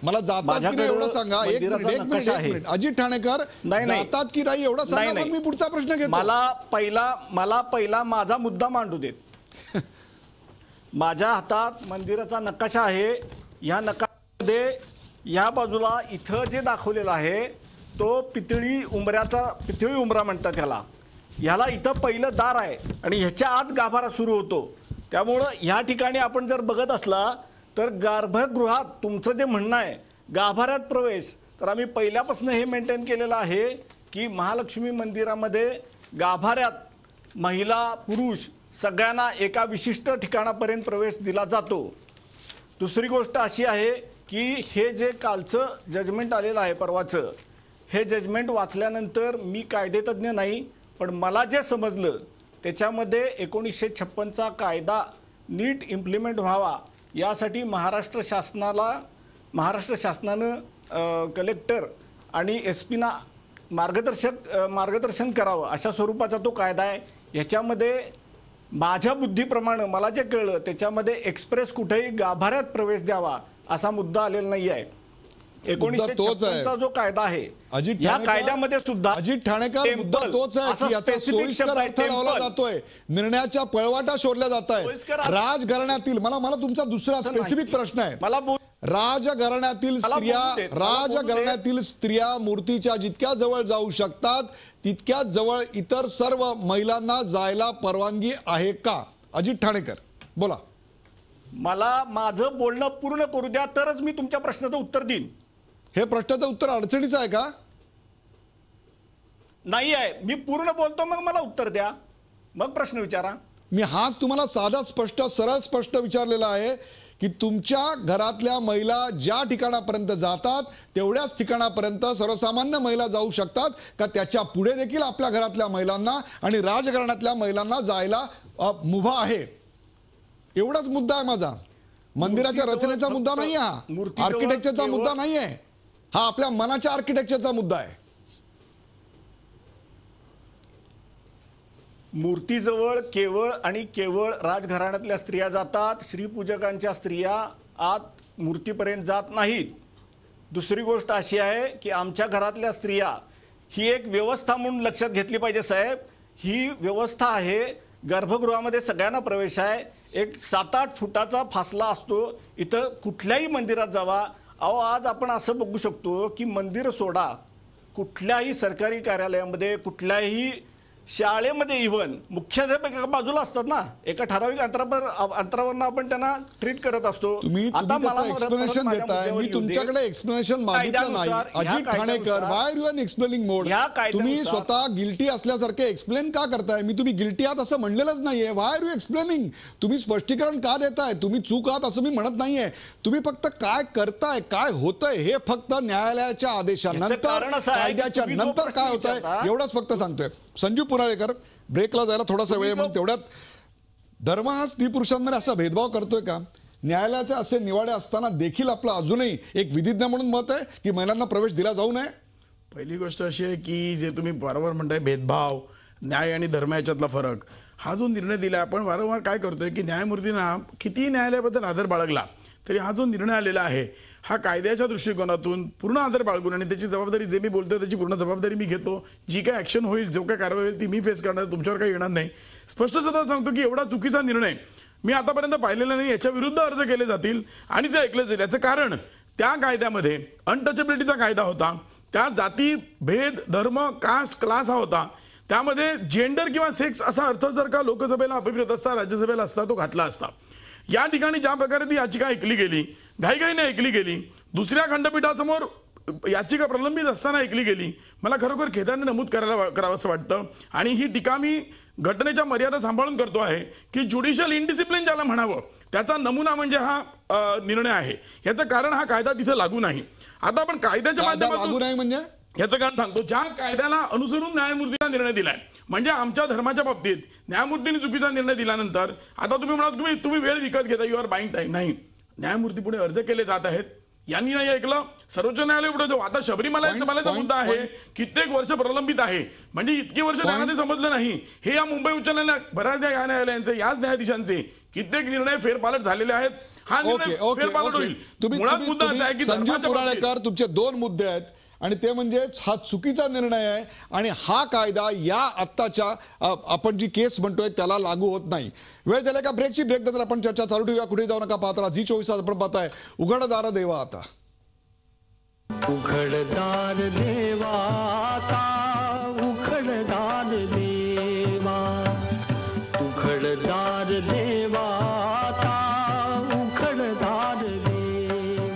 मला जातात की नाही एवढं सांगा. एक मिनिट अजित ठाणेकर, जातात की नाही एवढं सांगा, मग मी पुढचा प्रश्न घेतो. मला पहिला माझा मुद्दा मांडू देत. माझ्या हातात मंदिराचा नकाशा आहे. या नकाशामध्ये या बाजूला इथं जे दाखवलेलं आहे तो पितळी उंबरा म्हणतात त्याला. ह्याला इथं पहिलं दार आहे आणि ह्याच्या आत गाभारा सुरू होतो. त्यामुळं ह्या ठिकाणी आपण जर बघत असला तर गर्भगृहात तुमचं जे म्हणणं आहे गाभाऱ्यात प्रवेश, तर आम्ही पहिल्यापासून हे मेंटेन केलेलं आहे की महालक्ष्मी मंदिरामध्ये गाभाऱ्यात महिला पुरुष सगळ्यांना एका विशिष्ट ठिकाणापर्यंत प्रवेश दिला जातो. दुसरी गोष्ट अशी आहे की हे जे कालचं जजमेंट आलेलं आहे परवाचं, हे जजमेंट वाचल्यानंतर मी कायदेतज्ञ नाही, पण मला जे समजलं त्याच्यामध्ये 1956चा कायदा नीट इम्प्लिमेंट व्हावा यासाठी महाराष्ट्र शासनानं कलेक्टर आणि SP-ना मार्गदर्शन करावं अशा स्वरूपाचा तो कायदा आहे. याच्यामध्ये माझ्या बुद्धीप्रमाणे मला जे कळलं त्याच्यामध्ये एक्सप्रेस कुठेही गाभाऱ्यात प्रवेश द्यावा असा मुद्दा आलेला नाही आहे. 1956चा जो कायदा आहे या कायद्यामध्ये सुद्धा अजित ठाणेकर, मुद्दा तोच आहे की याचा सोयीस्कर अर्थ लावला जातोय. निर्णयाच्या पळवाटा शोधल्या जात आहे. राजघराण्यातील मला तुमचा दुसरा स्पेसिफिक प्रश्न आहे. राजघराण्यातील स्त्रिया मूर्तीच्या जितक्या जवळ जाऊ शकतात तितक्याच जवळ इतर सर्व महिलांना जायला परवानगी आहे का? अजित ठाणेकर बोला. मला माझं बोलणं पूर्ण करू द्या तरच मी तुमच्या प्रश्नाचं उत्तर देईन. हे प्रश्नाचं उत्तर अडचणीचं आहे का? नाही आहे. मी पूर्ण बोलतो मग मला उत्तर द्या, मग प्रश्न विचारा. मी हाच तुम्हाला साधा सरळ स्पष्ट विचारलेला आहे की तुमच्या घरातल्या महिला ज्या ठिकाणापर्यंत जातात तेवढ्याच ठिकाणापर्यंत सर्वसामान्य महिला जाऊ शकतात का त्याच्या पुढे देखील आपल्या घरातल्या महिलांना आणि राजघराण्यातल्या महिलांना जायला मुभा आहे? एवढाच मुद्दा आहे माझा. मंदिराच्या रचनेचा मुद्दा नाही, हा आर्किटेक्चरचा मुद्दा नाही आहे, हा आपल्या मनाच्या आर्किटेक्चरचा मुद्दा आहे. मूर्तीजवळ केवळ आणि केवळ राजघराण्यातल्या स्त्रिया जातात. श्रीपूजकांच्या स्त्रिया आत मूर्तीपर्यंत जात नाहीत. दुसरी गोष्ट अशी आहे की आमच्या घरातल्या स्त्रिया ही एक व्यवस्था म्हणून लक्षात घेतली पाहिजे साहेब. ही व्यवस्था आहे. गर्भगृहामध्ये सगळ्यांना प्रवेश आहे. एक 7-8 फुटाचा फासला असतो. इथं कुठल्याही मंदिरात जावा. आज आपण असं बघू शकतो की मंदिर सोडा, कुठल्याही सरकारी कार्यालयामध्ये, कुठल्याही शाळेमध्ये, इव्हन मुख्याध्यापक बाजूला असतात ना, एका ठराविक अंतरावरनं आपण त्यांना ट्रीट करत असतो. आता मला एक्सप्लेनेशन देताय, मी तुमच्याकडे एक्सप्लेनेशन मागितलं नाही. अजित ठाणेकर, व्हाय यू आर एक्सप्लेनिंग मोड? तुम्ही स्वतः गिल्टी असल्यासारखे एक्सप्लेन का करताय? मी तुम्ही गिल्टी आहात असं म्हणलेलंच नाहीये. व्हाय आर यू एक्सप्लेनिंग? तुम्ही स्पष्टीकरण का देताय? तुम्ही चूक आहात असं मी म्हणत नाहीये. तुम्ही फक्त काय करताय, काय होतंय हे फक्त न्यायालयाच्या आदेशानंतर, कायद्याच्या नंतर काय होतंय एवढंच फक्त सांगतोय. संजू पुनाळेकर, ब्रेकला जायला थोडासा वेळ म्हणून तेवढ्यात, धर्म हा स्त्री पुरुषांमध्ये असा भेदभाव करतोय का? न्यायालयाचे असे निवाडे असताना देखील आपलं अजूनही एक विधिज्ञ म्हणून मत आहे की महिलांना प्रवेश दिला जाऊ नये? पहिली गोष्ट अशी आहे की जे तुम्ही वारंवार म्हणताय भेदभाव, न्याय आणि धर्म याच्यातला फरक, हा जो निर्णय दिला आपण वारंवार काय करतोय की न्यायमूर्तींना कितीही न्यायालयाबद्दल आदर बाळगला तरी हा जो निर्णय आलेला आहे हा कायद्याच्या दृष्टिकोनातून पूर्ण आदर बाळगून आणि त्याची जबाबदारी, जे मी बोलतोय त्याची पूर्ण जबाबदारी मी घेतो. जी काय ऍक्शन होईल, जो काय कारवाई होईल ती मी फेस करणार, तुमच्यावर काही येणार नाही. स्पष्ट सतत सांगतो की एवढा चुकीचा निर्णय मी आतापर्यंत पाहिलेला नाही. याच्या विरुद्ध अर्ज केले जातील आणि ते ऐकले जाईल. याचं कारण त्या कायद्यामध्ये अनटचेबिलिटीचा कायदा होता, त्या जाती भेद, धर्म, कास्ट, क्लास हा होता. त्यामध्ये जेंडर किंवा सेक्स असा अर्थ जर का लोकसभेला अभिप्रेत असता, राज्यसभेला असता, तो घातला असता. या ठिकाणी ज्या प्रकारे ती याचिका ऐकली गेली, घाईघाईने ऐकली गेली, दुसऱ्या खंडपीठासमोर याचिका प्रलंबित असताना ऐकली गेली, मला खरोखर खेदाने नमूद करावं असं वाटतं. आणि ही टीका मी घटनेच्या मर्यादा सांभाळून करतो आहे की ज्युडिशियल इनडिसिप्लिन ज्याला म्हणावं त्याचा नमुना म्हणजे हा निर्णय आहे. याचं कारण हा कायदा तिथे लागू नाही. आता आपण कायद्याच्या माध्यमातून म्हणजे याचं कारण सांगतो. ज्या कायद्याला अनुसरून न्यायमूर्तीला निर्णय दिलाय, म्हणजे आमच्या धर्माच्या बाबतीत न्यायमूर्तीने चुकीचा निर्णय दिल्यानंतर आता तुम्ही म्हणाल तुम्ही वेळ विकत घेता, यू आर बाईंग टाईम. नाही, न्यायमूर्ती पुढे अर्ज केले जात आहेत. यांनी नाही ऐकलं, सर्वोच्च न्यायालय पुढे जाऊ. आता शबरीमलाचा मुद्दा आहे, कित्येक वर्ष प्रलंबित आहे, म्हणजे इतकी वर्ष त्यांना ते समजलं नाही. हे या मुंबई उच्च न्यायालयात बऱ्याच या न्यायालयांचे, याच न्यायाधीशांचे कित्येक निर्णय फेरपालट झालेले आहेत. हा निर्णय फेरपालट होईल. मुळात मुद्दा असा आहे की संजीव पुराणेकर, तुमचे 2 मुद्दे आहेत आणि ते म्हणजे हा चुकीचा निर्णय आहे आणि हा कायदा या आत्ताच्या आपण जी केस म्हणतोय त्याला लागू होत नाही. वेळ झाला का ब्रेकची? ब्रेक नंतर आपण चर्चा चालू ठेवूया. कुठे जाऊ नका, पाहता झी24 आपण पाहताय उघडदार देवा आता. उघडदार देवा आता, उघडदार देवा, उघडदार देवा आता, उघडदार देवा,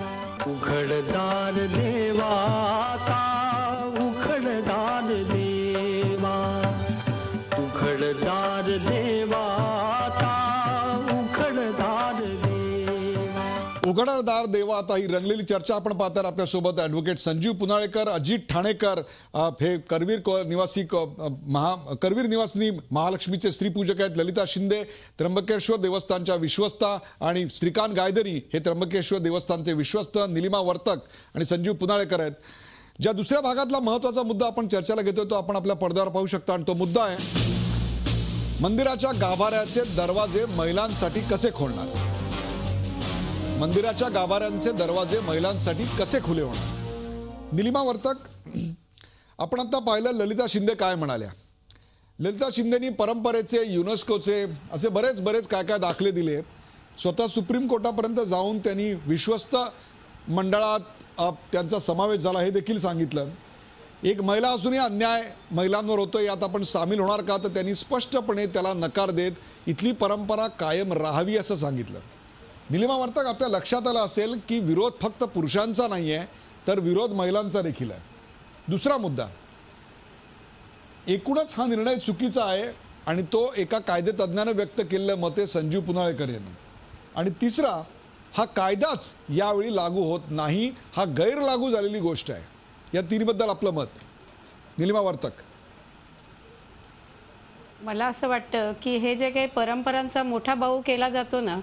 उघडदार देवा आता, उघडदार देवा, उघडदार देवा आता, उघडदार देवा. उघडदार देवा आता ही रंगलेली चर्चा आपण पाहतात. आपल्यासोबत ॲडव्होकेट संजीव पुनाळेकर, अजित ठाणेकर, हे करवीर निवासिनी महालक्ष्मीचे श्रीपूजक आहेत, ललिता शिंदे त्र्यंबकेश्वर देवस्थानच्या विश्वस्ता आणि श्रीकांत गायदरी हे त्र्यंबकेश्वर देवस्थानचे विश्वस्त, निलिमा वर्तक आणि संजीव पुनाळेकर आहेत. ज्या दुसऱ्या भागातला महत्वाचा मुद्दा आपण चर्चेला घेतोय तो आपण आपल्या पडद्यावर पाहू शकता आणि तो मुद्दा आहे मंदिराच्या गाभाऱ्याचे दरवाजे महिलांसाठी कसे खोलणार. मंदिराच्या गाभाऱ्यांचे दरवाजे महिलांसाठी कसे खुले होणार. निलिमा वर्तक, आपण आता पाहिलं ललिता शिंदे काय म्हणाल्या. ललिता शिंदेनी परंपरेचे, युनेस्कोचे असे बरेच काय काय दाखले दिले. स्वतः सुप्रीम कोर्टापर्यंत जाऊन त्यांनी विश्वस्त मंडळात त्यांचा समावेश झाला हे देखील सांगितलं. एक महिला असूनही अन्याय महिलांवर होतोय यात आपण सामील होणार का, तर त्यांनी स्पष्टपणे त्याला नकार देत इथली परंपरा कायम राहावी असं सांगितलं. निलिमा वर्तक, आपल्या लक्षात आलं असेल की विरोध फक्त पुरुषांचा नाही आहे तर विरोध महिलांचा देखील आहे. दुसरा मुद्दा, एकूणच हा निर्णय चुकीचा आहे आणि तो एका कायदेतज्ञाने व्यक्त केलेलं मत आहे संजीव पुनाळेकर यांनी. आणि तिसरा, हा कायदाच यावेळी लागू होत नाही, हा गैरलागू झालेली गोष्ट आहे. या तिन्हीबद्दल आपलं मत. निलिमा वर्तक. मला असं वाटतं की हे जे काही परंपरांचा मोठा भाऊ केला जातो ना,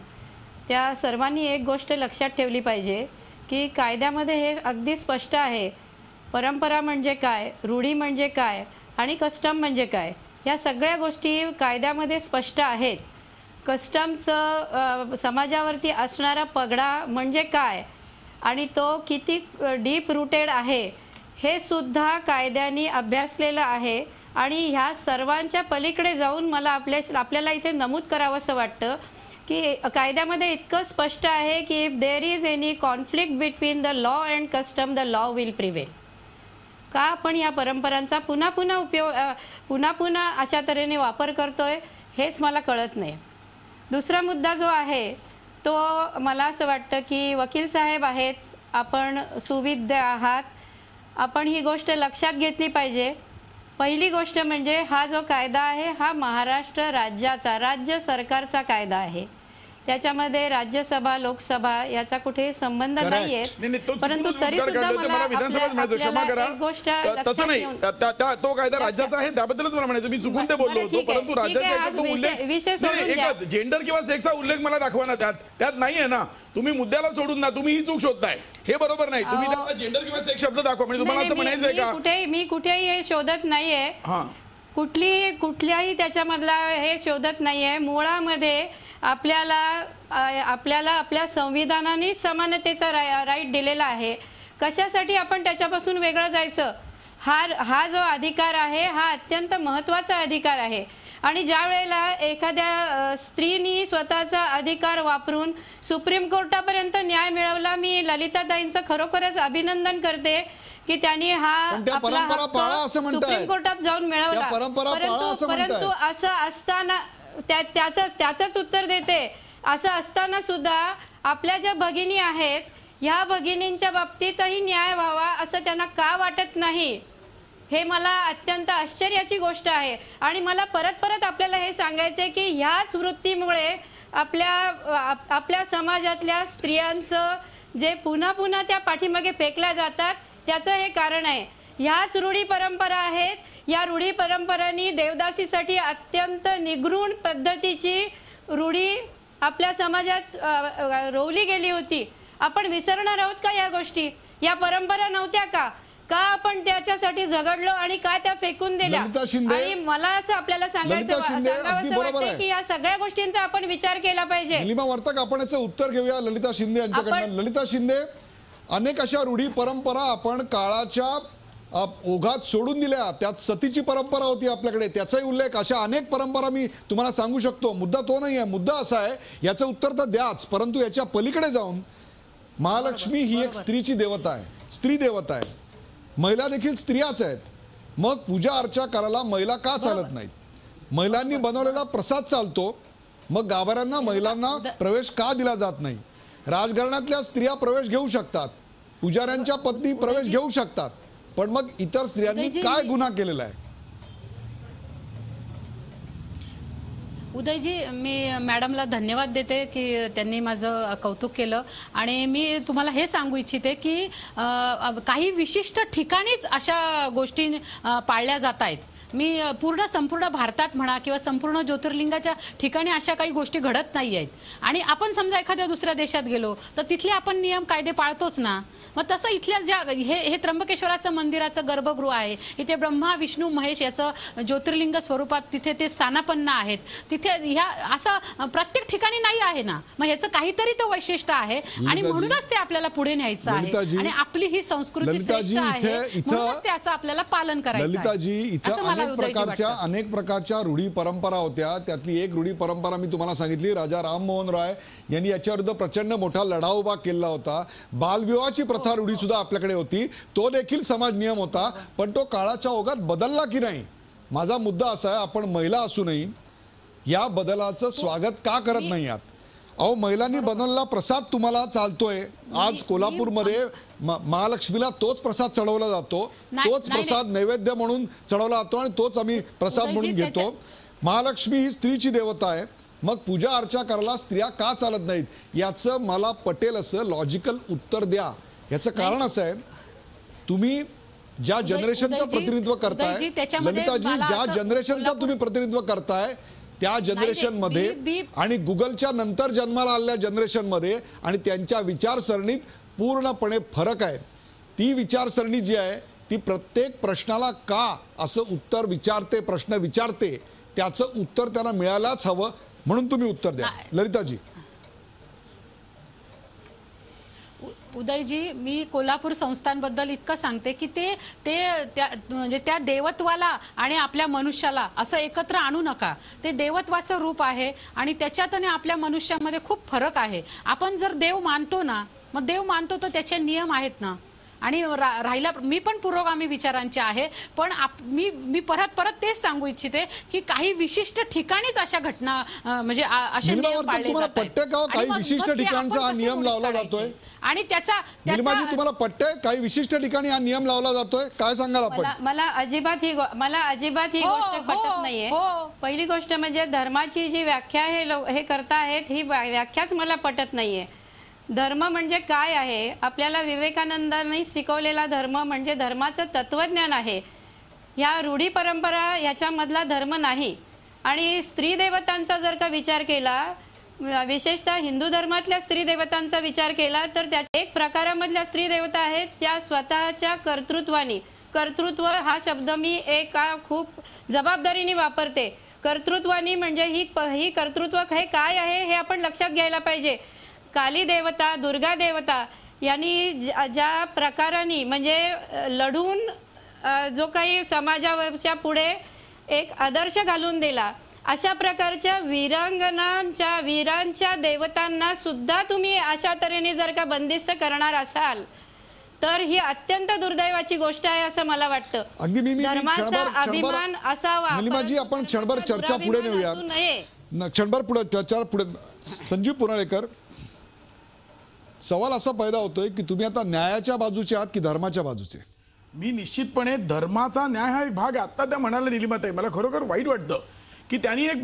त्या सर्वांनी एक गोष्ट लक्षात ठेवली पाहिजे की कायद्यामध्ये हे अगदी स्पष्ट आहे. परंपरा म्हणजे काय, रूढी म्हणजे काय आणि कस्टम म्हणजे काय, या सगळ्या गोष्टी कायद्यामध्ये स्पष्ट आहेत. कस्टमचं समाजावरती असणारा पगडा म्हणजे काय आणि तो किती डीप रूटेड आहे हे सुद्धा कायद्याने अभ्यासलेलं आहे. आणि ह्या सर्वांच्या पलीकडे जाऊन मला आपल्याला इथे नमूद करावंसं वाटतं की कायद्यामध्ये इतकं स्पष्ट आहे की if there is any conflict between the law and custom the law will prevail. का आपण या परंपरांचा पुन्हा अशा तऱ्हेने वापर करतोय हेच मला कळत नाही. दुसरा मुद्दा जो आहे तो मला असं वाटतं की वकील साहेब आहेत, आपण सुविद्य आहात, आपण ही गोष्ट लक्षात घेतली पाहिजे. पहिली गोष्ट म्हणजे हा जो कायदा आहे हा महाराष्ट्र राज्याचा, राज्य सरकारचा कायदा आहे. त्याच्यामध्ये राज्यसभा लोकसभा याचा कुठेही संबंध नाहीये. परंतु तरी सुद्धा मला गोष्ट तसं नाही, तो कायदा राज्याचा आहे त्याबद्दलच मला म्हणायचं, मी चुकून ते बोललो होतो. परंतु राज्याचा उल्लेख जेंडर किंवा सेक्सचा उल्लेख मला दाखवा ना, त्यात नाहीये ना. तुम्ही मुद्द्याला सोडून ना तुम्ही ही चूक शोधताय, हे बरोबर नाही. तुम्ही त्याला जेंडर किंवा सेक्स शब्द दाखवा, म्हणजे तुम्हाला असं म्हणायचंय का? मी कुठेही हे शोधत नाहीये, कुठल्याही त्याच्यामधला हे शोधत नाहीये. मुळामध्ये आपल्याला आपल्या संविधानाने समानतेचा राईट दिलेला आहे. कशासाठी आपण त्याच्यापासून वेगळं जायचं. हा जो अधिकार आहे हा अत्यंत महत्वाचा अधिकार आहे. आणि ज्या वेळेला एखाद्या स्त्रीनी स्वतःचा अधिकार वापरून सुप्रीम कोर्टापर्यंत न्याय मिळवला, मी ललिताताईंचं खरोखरच अभिनंदन करते की त्यांनी हा आपला हक्क सुप्रीम कोर्टात जाऊन मिळवला. परंतु असं असताना त्याचंच उत्तर देते. असं असताना सुद्धा आपल्या ज्या भगिनी आहेत ह्या भगिनींच्या बाबतीतही न्याय व्हावा असं त्यांना का वाटत नाही, हे मला अत्यंत आश्चर्याची गोष्ट आहे. आणि मला परत आपल्याला हे सांगायचंय की ह्याच वृत्तीमुळे आपल्या समाजातल्या स्त्रियांचं जे पुन्हा त्या पाठीमागे फेकल्या जातात त्याचं हे कारण आहे. ह्याच रूढी परंपरा आहेत. या रूढी परंपरांनी देवदासीसाठी अत्यंत निगृण पद्धतीची रूढी आपल्या समाजात रोवली गेली होती. आपण विसरणार आहोत का या गोष्टी? या परंपरा नव्हत्या का? का आपण त्याच्यासाठी झगडलो आणि का त्या फेकून दिल्या? आणि मला असं आपल्याला सांगावंसं वाटतं की या सगळ्या गोष्टींचा आपण विचार केला पाहिजे. निलिमा वर्तक, आपण याचं उत्तर घेऊया ललिता शिंदे यांच्याकडनं. ललिता शिंदे, अनेक अशा रूढी परंपरा आपण काळाच्या ओघात सोडून दिल्या. त्यात सतीची परंपरा होती आपल्याकडे, त्याचाही उल्लेख, अशा अनेक परंपरा मी तुम्हाला सांगू शकतो. मुद्दा तो नाही आहे. मुद्दा असा आहे, याचं उत्तर तर द्याच, परंतु याच्या पलीकडे जाऊन महालक्ष्मी ही एक स्त्रीची देवता आहे, स्त्री देवता आहे. महिला देखील स्त्रियाच आहेत. मग पूजा अर्चा करायला महिला का चालत नाहीत? महिलांनी बनवलेला प्रसाद चालतो, मग गाभाऱ्यांना महिलांना प्रवेश का दिला जात नाही? राजघराण्यातल्या स्त्रिया प्रवेश घेऊ शकतात, पुजाऱ्यांच्या पत्नी प्रवेश घेऊ शकतात, पण मग इतर स्त्रियांनी काय गुन्हा केलेला आहे? उदयजी, मी मॅडमला धन्यवाद देते की त्यांनी माझं कौतुक केलं. आणि मी तुम्हाला हे सांगू इच्छिते की काही विशिष्ट ठिकाणीच अशा गोष्टी पाळल्या जात आहेत. मी संपूर्ण भारतात म्हणा किंवा संपूर्ण ज्योतिर्लिंगाच्या ठिकाणी अशा काही गोष्टी घडत नाही आहेत. आणि आपण समजा एखाद्या दुसऱ्या देशात गेलो तर तिथले आपण नियम कायदे पाळतोच ना. मग तसं इथल्या ज्या हे त्र्यंबकेश्वराचं मंदिराचं गर्भगृह आहे, इथे ब्रह्मा विष्णू महेश याचं ज्योतिर्लिंग स्वरूपात तिथे ते स्थानापन्न आहेत. तिथे ह्या असं प्रत्येक ठिकाणी नाही आहे ना. मग ह्याचं काहीतरी तो वैशिष्ट्य आहे आणि म्हणूनच ते आपल्याला पुढे न्यायचं आहे. आणि आपली ही संस्कृती श्रेष्ठ आहे, म्हणूनच त्याचं आपल्याला पालन करायचं आहे. ललिताजी, इथं अनेक प्रकारच्या रूढी परंपरा होत्या. त्यातली एक रूढी परंपरा मी तुम्हाला सांगितली. राजा राममोहन राय यांनी याच्याविरुद्ध प्रचंड मोठा लढा उभा केला होता. बालविवाहाची प्रथा रूढी सुद्धा आपल्याकडे होती, तो देखील समाज नियम होता, पण तो काळाच्या ओघात बदलला की नाही? माझा मुद्दा असा आहे, आपण महिला असूनही या बदलाचं स्वागत का करत नाही आहात? अहो, महिलांनी बनवलेला प्रसाद तुम्हाला चालतोय. आज कोल्हापूरमध्ये महालक्ष्मीला तोच प्रसाद चढवला जातो, तोच प्रसाद नैवेद्य म्हणून चढवला जातो आणि तोच आम्ही प्रसाद म्हणून घेतो. महालक्ष्मी ही स्त्रीची देवता आहे, मग पूजा अर्चा करायला स्त्रिया का चालत नाहीत? याचं मला पटेल असं लॉजिकल उत्तर द्या. याचं कारण असं आहे, तुम्ही ज्या जनरेशनचं प्रतिनिधित्व करताय ललिताजी, ज्या जनरेशनचं तुम्ही प्रतिनिधित्व करताय त्या जनरेशन मध्ये आणि गुगलच्या नंतर जन्माला आलेल्या जनरेशन मध्ये आणि त्यांच्या विचारसरणीत पूर्णपणे फरक आहे. ती विचारसरणी जी आहे ती प्रत्येक प्रश्नाला का असं उत्तर विचारते, प्रश्न विचारते, त्याचं उत्तर त्यांना मिळायलाच हवं, म्हणून तुम्ही उत्तर द्या. ललिताजी. उदयजी, मी कोल्हापूर संस्थांबद्दल इतकं सांगते की म्हणजे त्या देवत्वाला आणि आपल्या मनुष्याला असं एकत्र आणू नका. ते देवत्वाचं रूप आहे आणि त्याच्यात आणि आपल्या मनुष्यामध्ये खूप फरक आहे. आपण जर देव मानतो ना, मग देव मानतो तर त्याचे नियम आहेत ना. आणि राहिला, मी पण पुरोगामी विचारांचे आहे, पण मी परत तेच सांगू इच्छिते की काही विशिष्ट ठिकाणीच अशा घटना म्हणजे अशा नियम पाळले जातात. काही विशिष्ट ठिकाणचा हा नियम लावला जातोय आणि त्याचा तुम्हाला पटतंय? काही विशिष्ट ठिकाणी हा नियम लावला जातोय, काय सांगाल आपण? मला अजिबात ही गोष्ट पटत नाहीये. पहिली गोष्ट म्हणजे धर्माची जी व्याख्या हे करतायत, ही व्याख्याच मला पटत नाहीये. धर्म म्हणजे काय आहे? आपल्याला विवेकानंदांनी शिकवलेला धर्म म्हणजे धर्माचं तत्वज्ञान आहे. या रूढी परंपरा याच्यामधला धर्म नाही. आणि स्त्री देवतांचा जर का विचार केला, विशेषतः हिंदू धर्मातल्या स्त्री देवतांचा विचार केला, तर त्या एक प्रकारामधल्या स्त्री देवता आहेत त्या स्वतःच्या कर्तृत्वाने, कर्तृत्व हा शब्द मी खूप जबाबदारीने वापरते. कर्तृत्वाने म्हणजे ही कर्तृत्व हे काय आहे हे आपण लक्षात घ्यायला पाहिजे. काली देवता, दुर्गा देवता यांनी ज्या प्रकाराने म्हणजे लढून जो समाजाच्या पुढे एक आदर्श घालून दिला, अशा प्रकारच्या वीरांच्या देवतांना सुद्धा तुम्ही अशा तऱ्हेने जर का बंदिस्त करणार असाल तर ही अत्यंत दुर्दैवाची गोष्ट आहे असं मला वाटतं. धर्माचा अभिमान असावा. निलिमाजी, आपण क्षणभर चर्चा पुढे नेऊया. क्षणभर पुढे चर्चा पुढे. संजीव पुनाळेकर, सवाल असा पैदा होतोय की तुम्ही आता न्यायाच्या बाजूचे आहात की धर्माच्या बाजूचे? मी निश्चितपणे धर्माचा न्याय हा एक भाग आहे. आता त्या म्हणाल्या निलिमाताई, मला खरोखर वाईट वाटतं की त्यांनी एक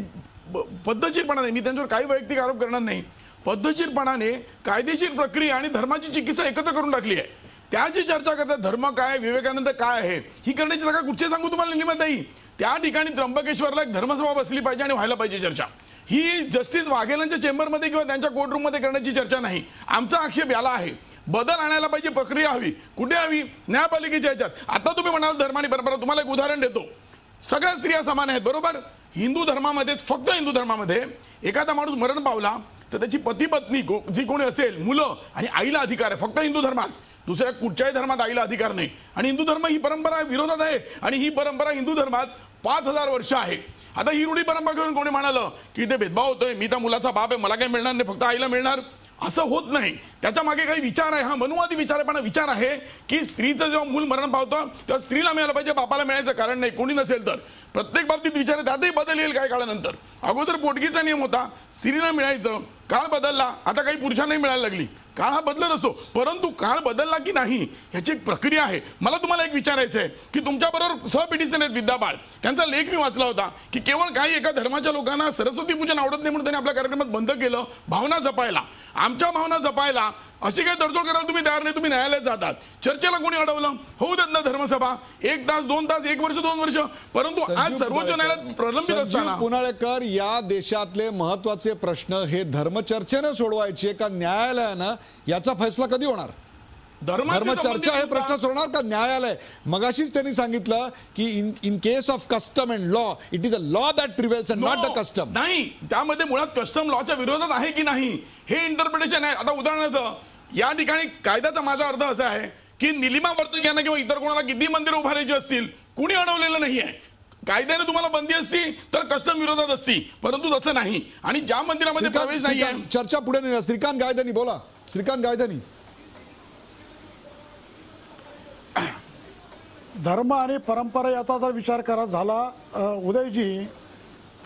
पद्धतशीरपणाने, मी त्यांच्यावर काही वैयक्तिक आरोप करणार नाही, पद्धतशीरपणाने कायदेशीर प्रक्रिया आणि धर्माची चिकित्सा एकत्र करून टाकली आहे. त्याची चर्चा करतात धर्म काय, विवेकानंद काय आहे, ही करण्याची जागा कुठचे सांगू तुम्हाला निलिमाताई? त्या ठिकाणी त्र्यंबकेश्वरला एक धर्मसभा बसली पाहिजे आणि व्हायला पाहिजे चर्चा. ही जस्टिस वाघेलांच्या चेंबरमध्ये किंवा त्यांच्या कोर्टरूममध्ये करण्याची चर्चा नाही. आमचा आक्षेप याला आहे, बदल आणायला पाहिजे, प्रक्रिया हवी. कुठे हवी? न्यायपालिकेच्या ह्याच्यात. आता तुम्ही म्हणाल धर्म आणि परंपरा, तुम्हाला एक उदाहरण देतो. सगळ्या स्त्रिया समान आहेत, बरोबर? हिंदू धर्मामध्येच, फक्त हिंदू धर्मामध्ये एखादा माणूस मरण पावला तर त्याची पती पत्नी जी कोणी असेल, मुलं आणि आईला अधिकार आहे, फक्त हिंदू धर्मात. दुसऱ्या कुठच्याही धर्मात आईला अधिकार नाही. आणि हिंदू धर्म ही परंपरा विरोधात आहे. आणि ही परंपरा हिंदू धर्मात 5000 वर्ष आहे. आता ही रूढी परंपरा घेऊन कोणी म्हणालं की ते भेदभाव होतोय, मी त्या मुलाचा बाप आहे, मला काही मिळणार नाही, फक्त आईला मिळणार, असं होत नाही. त्याच्या मागे काही विचार आहे. हा मनुवादी विचार आहे, पण विचार आहे की स्त्रीचं जेव्हा मूल मरण पावतं तेव्हा स्त्रीला मिळालं पाहिजे, बापाला मिळायचं कारण नाही. कोणी नसेल तर प्रत्येक बाबतीत विचार आहे. त्यातही बदल येईल काही काळानंतर. अगोदर पोटगीचा नियम होता, स्त्रीला मिळायचं, काळ बदलला, आता काही पुरुषांनाही मिळायला लागली. काळ हा बदलत असतो, परंतु काळ बदलला की नाही ह्याची एक प्रक्रिया आहे. मला तुम्हाला एक विचारायचं आहे की तुमच्याबरोबर सहपिटिशन आहेत विद्या बाळ, त्यांचा लेख मी वाचला होता की केवळ काही एका धर्माच्या लोकांना सरस्वती पूजन आवडत नाही म्हणून त्यांनी आपल्या कार्यक्रमात बंद केलं भावना जपायला. आमच्या भावना जपायला अशी काही तडजोड करायला तुम्ही तयार नाही. तुम्ही न्यायालयात जातात, चर्चेला कोणी अडवलं? होऊ देत ना धर्मसभा, 1 तास 2 तास, 1 वर्ष 2 वर्ष. परंतु आज सर्वोच्च न्यायालयात प्रलंबित असताना पुनाळेकर, या देशातले महत्वाचे प्रश्न हे धर्मचर्चेने सोडवायचे का न्यायालयानं? याचा फैसला कधी होणार? धर्मचर्चा हे प्रश्न सोडणार का न्यायालय? मगाशीच त्यांनी सांगितलं की in case of custom and law, it is a law that prevails and not the custom. नाही, त्यामध्ये मुळात कस्टम लॉच्या विरोधात आहे की नाही हे इंटरप्रिटेशन आहे. आता उदाहरणार्थ या ठिकाणी कायद्याचा माझा अर्थ असा आहे की निलिमा वर्तक यांना किंवा इतर कोणाला किती मंदिरं उभारायची असतील कुणी अडवलेलं नाही आहे. कायद्याने तुम्हाला बंदी असती तर कस्टम विरोधात असती, परंतु तसं नाही. आणि ज्या मंदिरामध्ये प्रवेश नाही आहे. चर्चा पुढे नेऊया. श्रीकांत गायधनी बोला. श्रीकांत गायधनी. धर्म आणि परंपरा याचा जर विचार करायचा झाला उदयजी,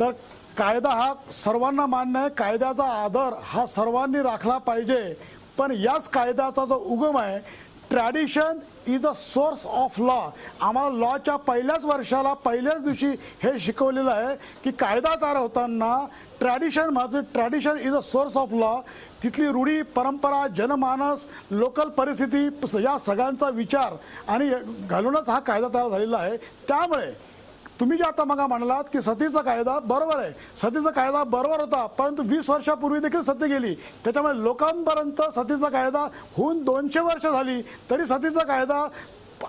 तर कायदा हा सर्वांना मान्य आहे, कायद्याचा आदर हा सर्वांनी राखला पाहिजे. पण याच कायद्याचा जो उगम आहे, tradition is a source of law. आम्हाला लॉच्या पहिल्याच वर्षाला पहिल्याच दिवशी हे शिकवलेलं आहे की कायदा तयार होताना tradition is a source of law. तिथली रूढी परंपरा, जनमानस, लोकल परिस्थिती या सगळ्यांचा विचार आणि घालूनच हा कायदा तयार झालेला आहे. त्यामुळे तुम्ही जे आता मगा म्हणालात की सतीचा कायदा बरोबर आहे, सतीचा कायदा बरोबर होता, परंतु 20 वर्षापूर्वी देखील सती गेली. त्याच्यामुळे लोकांपर्यंत सतीचा कायदा होऊन 200 वर्ष झाली तरी सतीचा कायदा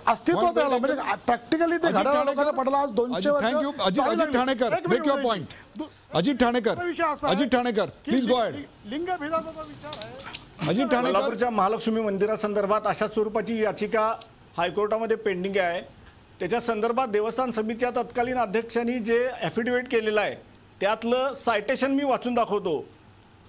अस्तित्वात आला. म्हणजे प्रॅक्टिकली ते घड्याळ लोकांना पडला आज 200 वर्ष. Thank you. Ajit Thanekar, make your point. Ajit Thanekar, Ajit Thanekar, please go ahead. लिंगभेदाचा विचार आहे. अजित ठाणेकर, कोल्हापूरच्या महालक्ष्मी मंदिरासंदर्भात अशा स्वरूपाची याचिका हायकोर्टामध्ये पेंडिंग आहे. त्याच्या संदर्भात देवस्थान समितीच्या तत्कालीन अध्यक्षांनी जे ॲफिडेव्हिट केलेलं आहे त्यातलं सायटेशन मी वाचून दाखवतो.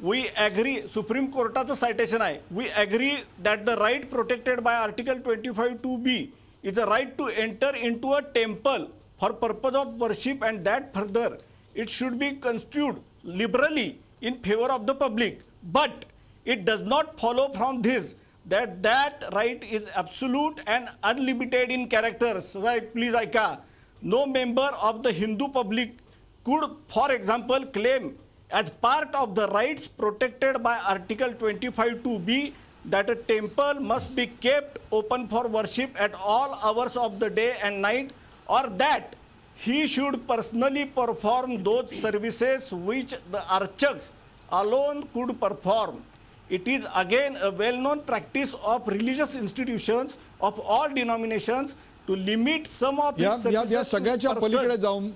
वी ॲग्री, सुप्रीम कोर्टाचं सायटेशन आहे. We agree that the right protected by article 25(2)(b is a right to enter into a temple for purpose of worship and that further it should be construed liberally in favor of the public, but it does not follow from this that right is absolute and unlimited in character. So please aika, no member of the Hindu public could, for example, claim as part of the rights protected by article 25(2)(b that a temple must be kept open for worship at all hours of the day and night, or that he should personally perform those services which the archaks alone could perform. It is again a well-known practice of religious institutions of all denominations to limit some of these services या सगळ्याच्या पलीकडे जाऊन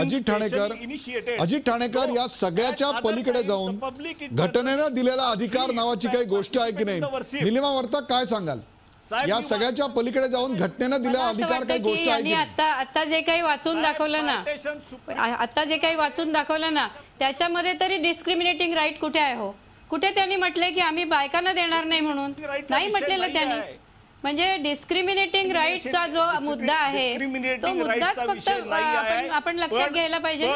अजित ठाणेकर या सगळ्याच्या पलीकडे जाऊन घटनेनं दिलेला अधिकार नावाची काही गोष्ट आहे की नाही? निलिमा वर्तक, काय सांगाल? या सगळ्याच्या पलीकडे जाऊन घटनेनं दिलेला अधिकार काही गोष्ट आहे की आता जे काही वाचून दाखवलं ना त्याच्यामध्ये तरी डिस्क्रिमिनेटिंग राईट कुठे आहे? हो, कुठे त्यांनी म्हटले की आम्ही बायकांना देणार नाही म्हणून? नाही म्हटलेलं त्यांनी. म्हणजे डिस्क्रिमिनेटिंग राईटचा जो मुद्दा आहे तो मुद्दाच फक्त आपण लक्षात घ्यायला पाहिजे.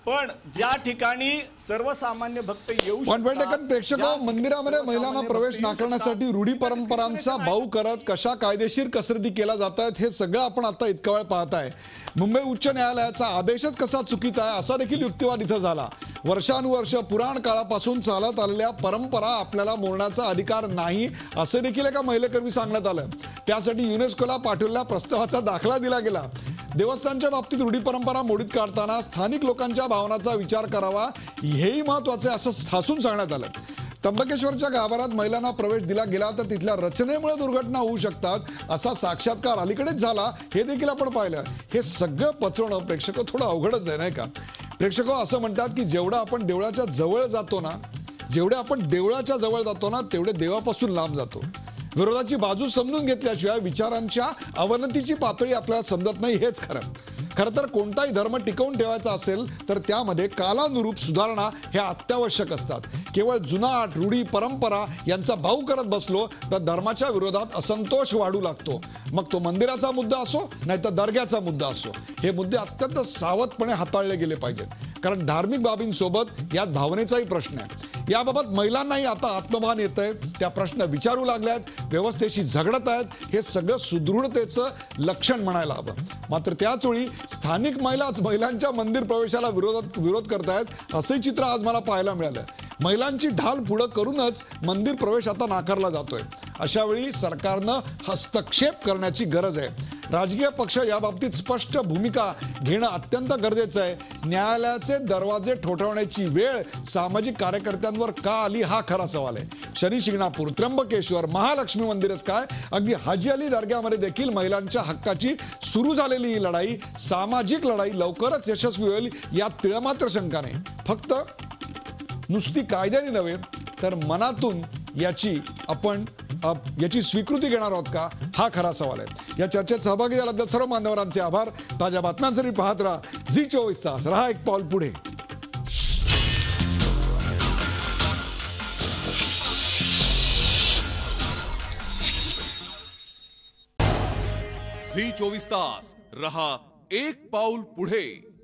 पण ज्या ठिकाणी सर्वसामान्य भक्त येऊ शकतात, प्रेक्षक मंदिरामध्ये महिलांना प्रवेश नाकारण्यासाठी रूढी परंपरांचा बाऊ करत कशा कायदेशीर कसरती केल्या जात आहेत हे सगळं आपण आता इतका वेळ पाहताय. मुंबई उच्च न्यायालयाचा आदेशच कसा चुकीचा आहे असा देखील युक्तिवाद इथं झाला. वर्षानुवर्ष पुराण काळापासून चालत आलेल्या परंपरा आपल्याला मोडण्याचा अधिकार नाही असं देखील एका महिलेकर्मी सांगण्यात आलं. त्यासाठी युनेस्कोला पाठवलेल्या प्रस्तावाचा दाखला दिला गेला. देवस्थानच्या बाबतीत रूढी परंपरा मोडीत काढताना स्थानिक लोकांच्या भावनांचा विचार करावा हेही महत्वाचे असं ठासून सांगण्यात आलं. त्र्यंबकेश्वरच्या गाभाऱ्यात महिलांना प्रवेश दिला गेला तर तिथल्या रचनेमुळे दुर्घटना होऊ शकतात असा साक्षात्कार अलीकडेच झाला हे देखील आपण पाहिलं. हे सगळं पचवणं प्रेक्षक थोडं अवघडच आहे नाही का. प्रेक्षक असं म्हणतात की जेवढं आपण देवळाच्या जवळ जातो ना तेवढे देवापासून लांब जातो. विरोधाची बाजू समजून घेतल्याशिवाय विचारांच्या अवनतीची पातळी आपल्याला समजत नाही हेच खरं. खरं तर कोणताही धर्म टिकवून ठेवायचा असेल तर त्यामध्ये कालानुरूप सुधारणा ह्या अत्यावश्यक असतात. केवळ जुनाट रूढी परंपरा यांचा भाऊ करत बसलो तर धर्माच्या विरोधात असंतोष वाढू लागतो. मग तो मंदिराचा मुद्दा असो नाही तर दर्ग्याचा मुद्दा असो, हे मुद्दे अत्यंत सावधपणे हाताळले गेले पाहिजेत. कारण धार्मिक बाबींसोबत यात भावनेचाही प्रश्न आहे. याबाबत महिलांनाही आता आत्मभान येतंय, त्या प्रश्न विचारू लागल्यात, व्यवस्थेशी झगडत आहेत. हे सगळं सुदृढतेचं लक्षण म्हणायला हवं. मात्र त्याच वेळी स्थानिक महिलांच्या मंदिर प्रवेशाला विरोध करतायत असंही चित्र आज मला पाहायला मिळालं. महिलांची ढाल पुढं करूनच मंदिर प्रवेश आता नाकारला जातोय. अशा वेळी सरकारनं हस्तक्षेप करण्याची गरज आहे. राजकीय पक्ष याबाबतीत स्पष्ट भूमिका घेणं अत्यंत गरजेचं आहे. न्यायालयाचे दरवाजे ठोठावण्याची वेळ सामाजिक कार्यकर्त्यांवर का आली हा खरा सवाल आहे. शनी शिंगणापूर, त्र्यंबकेश्वर, महालक्ष्मी मंदिरच काय, अगदी हाजी अली दर्ग्यामध्ये देखील महिलांच्या हक्काची सुरू झालेली ही लढाई, सामाजिक लढाई लवकरच यशस्वी होईल यात तिळमात्र शंका नाही. फक्त नुसती कायद्याने नव्हे तर मनातून याची स्वीकृती घेणार आहोत का हा खरा सवाल आहे. या चर्चेत सहभागी झाल्याबद्दल सर्व मान्यवरांचे आभार. ताज्या बातम्यांसाठी पाहत राहा झी24 तास. रहा एक पाऊल पुढे. झी24 तास रहा एक पाऊल पुढे.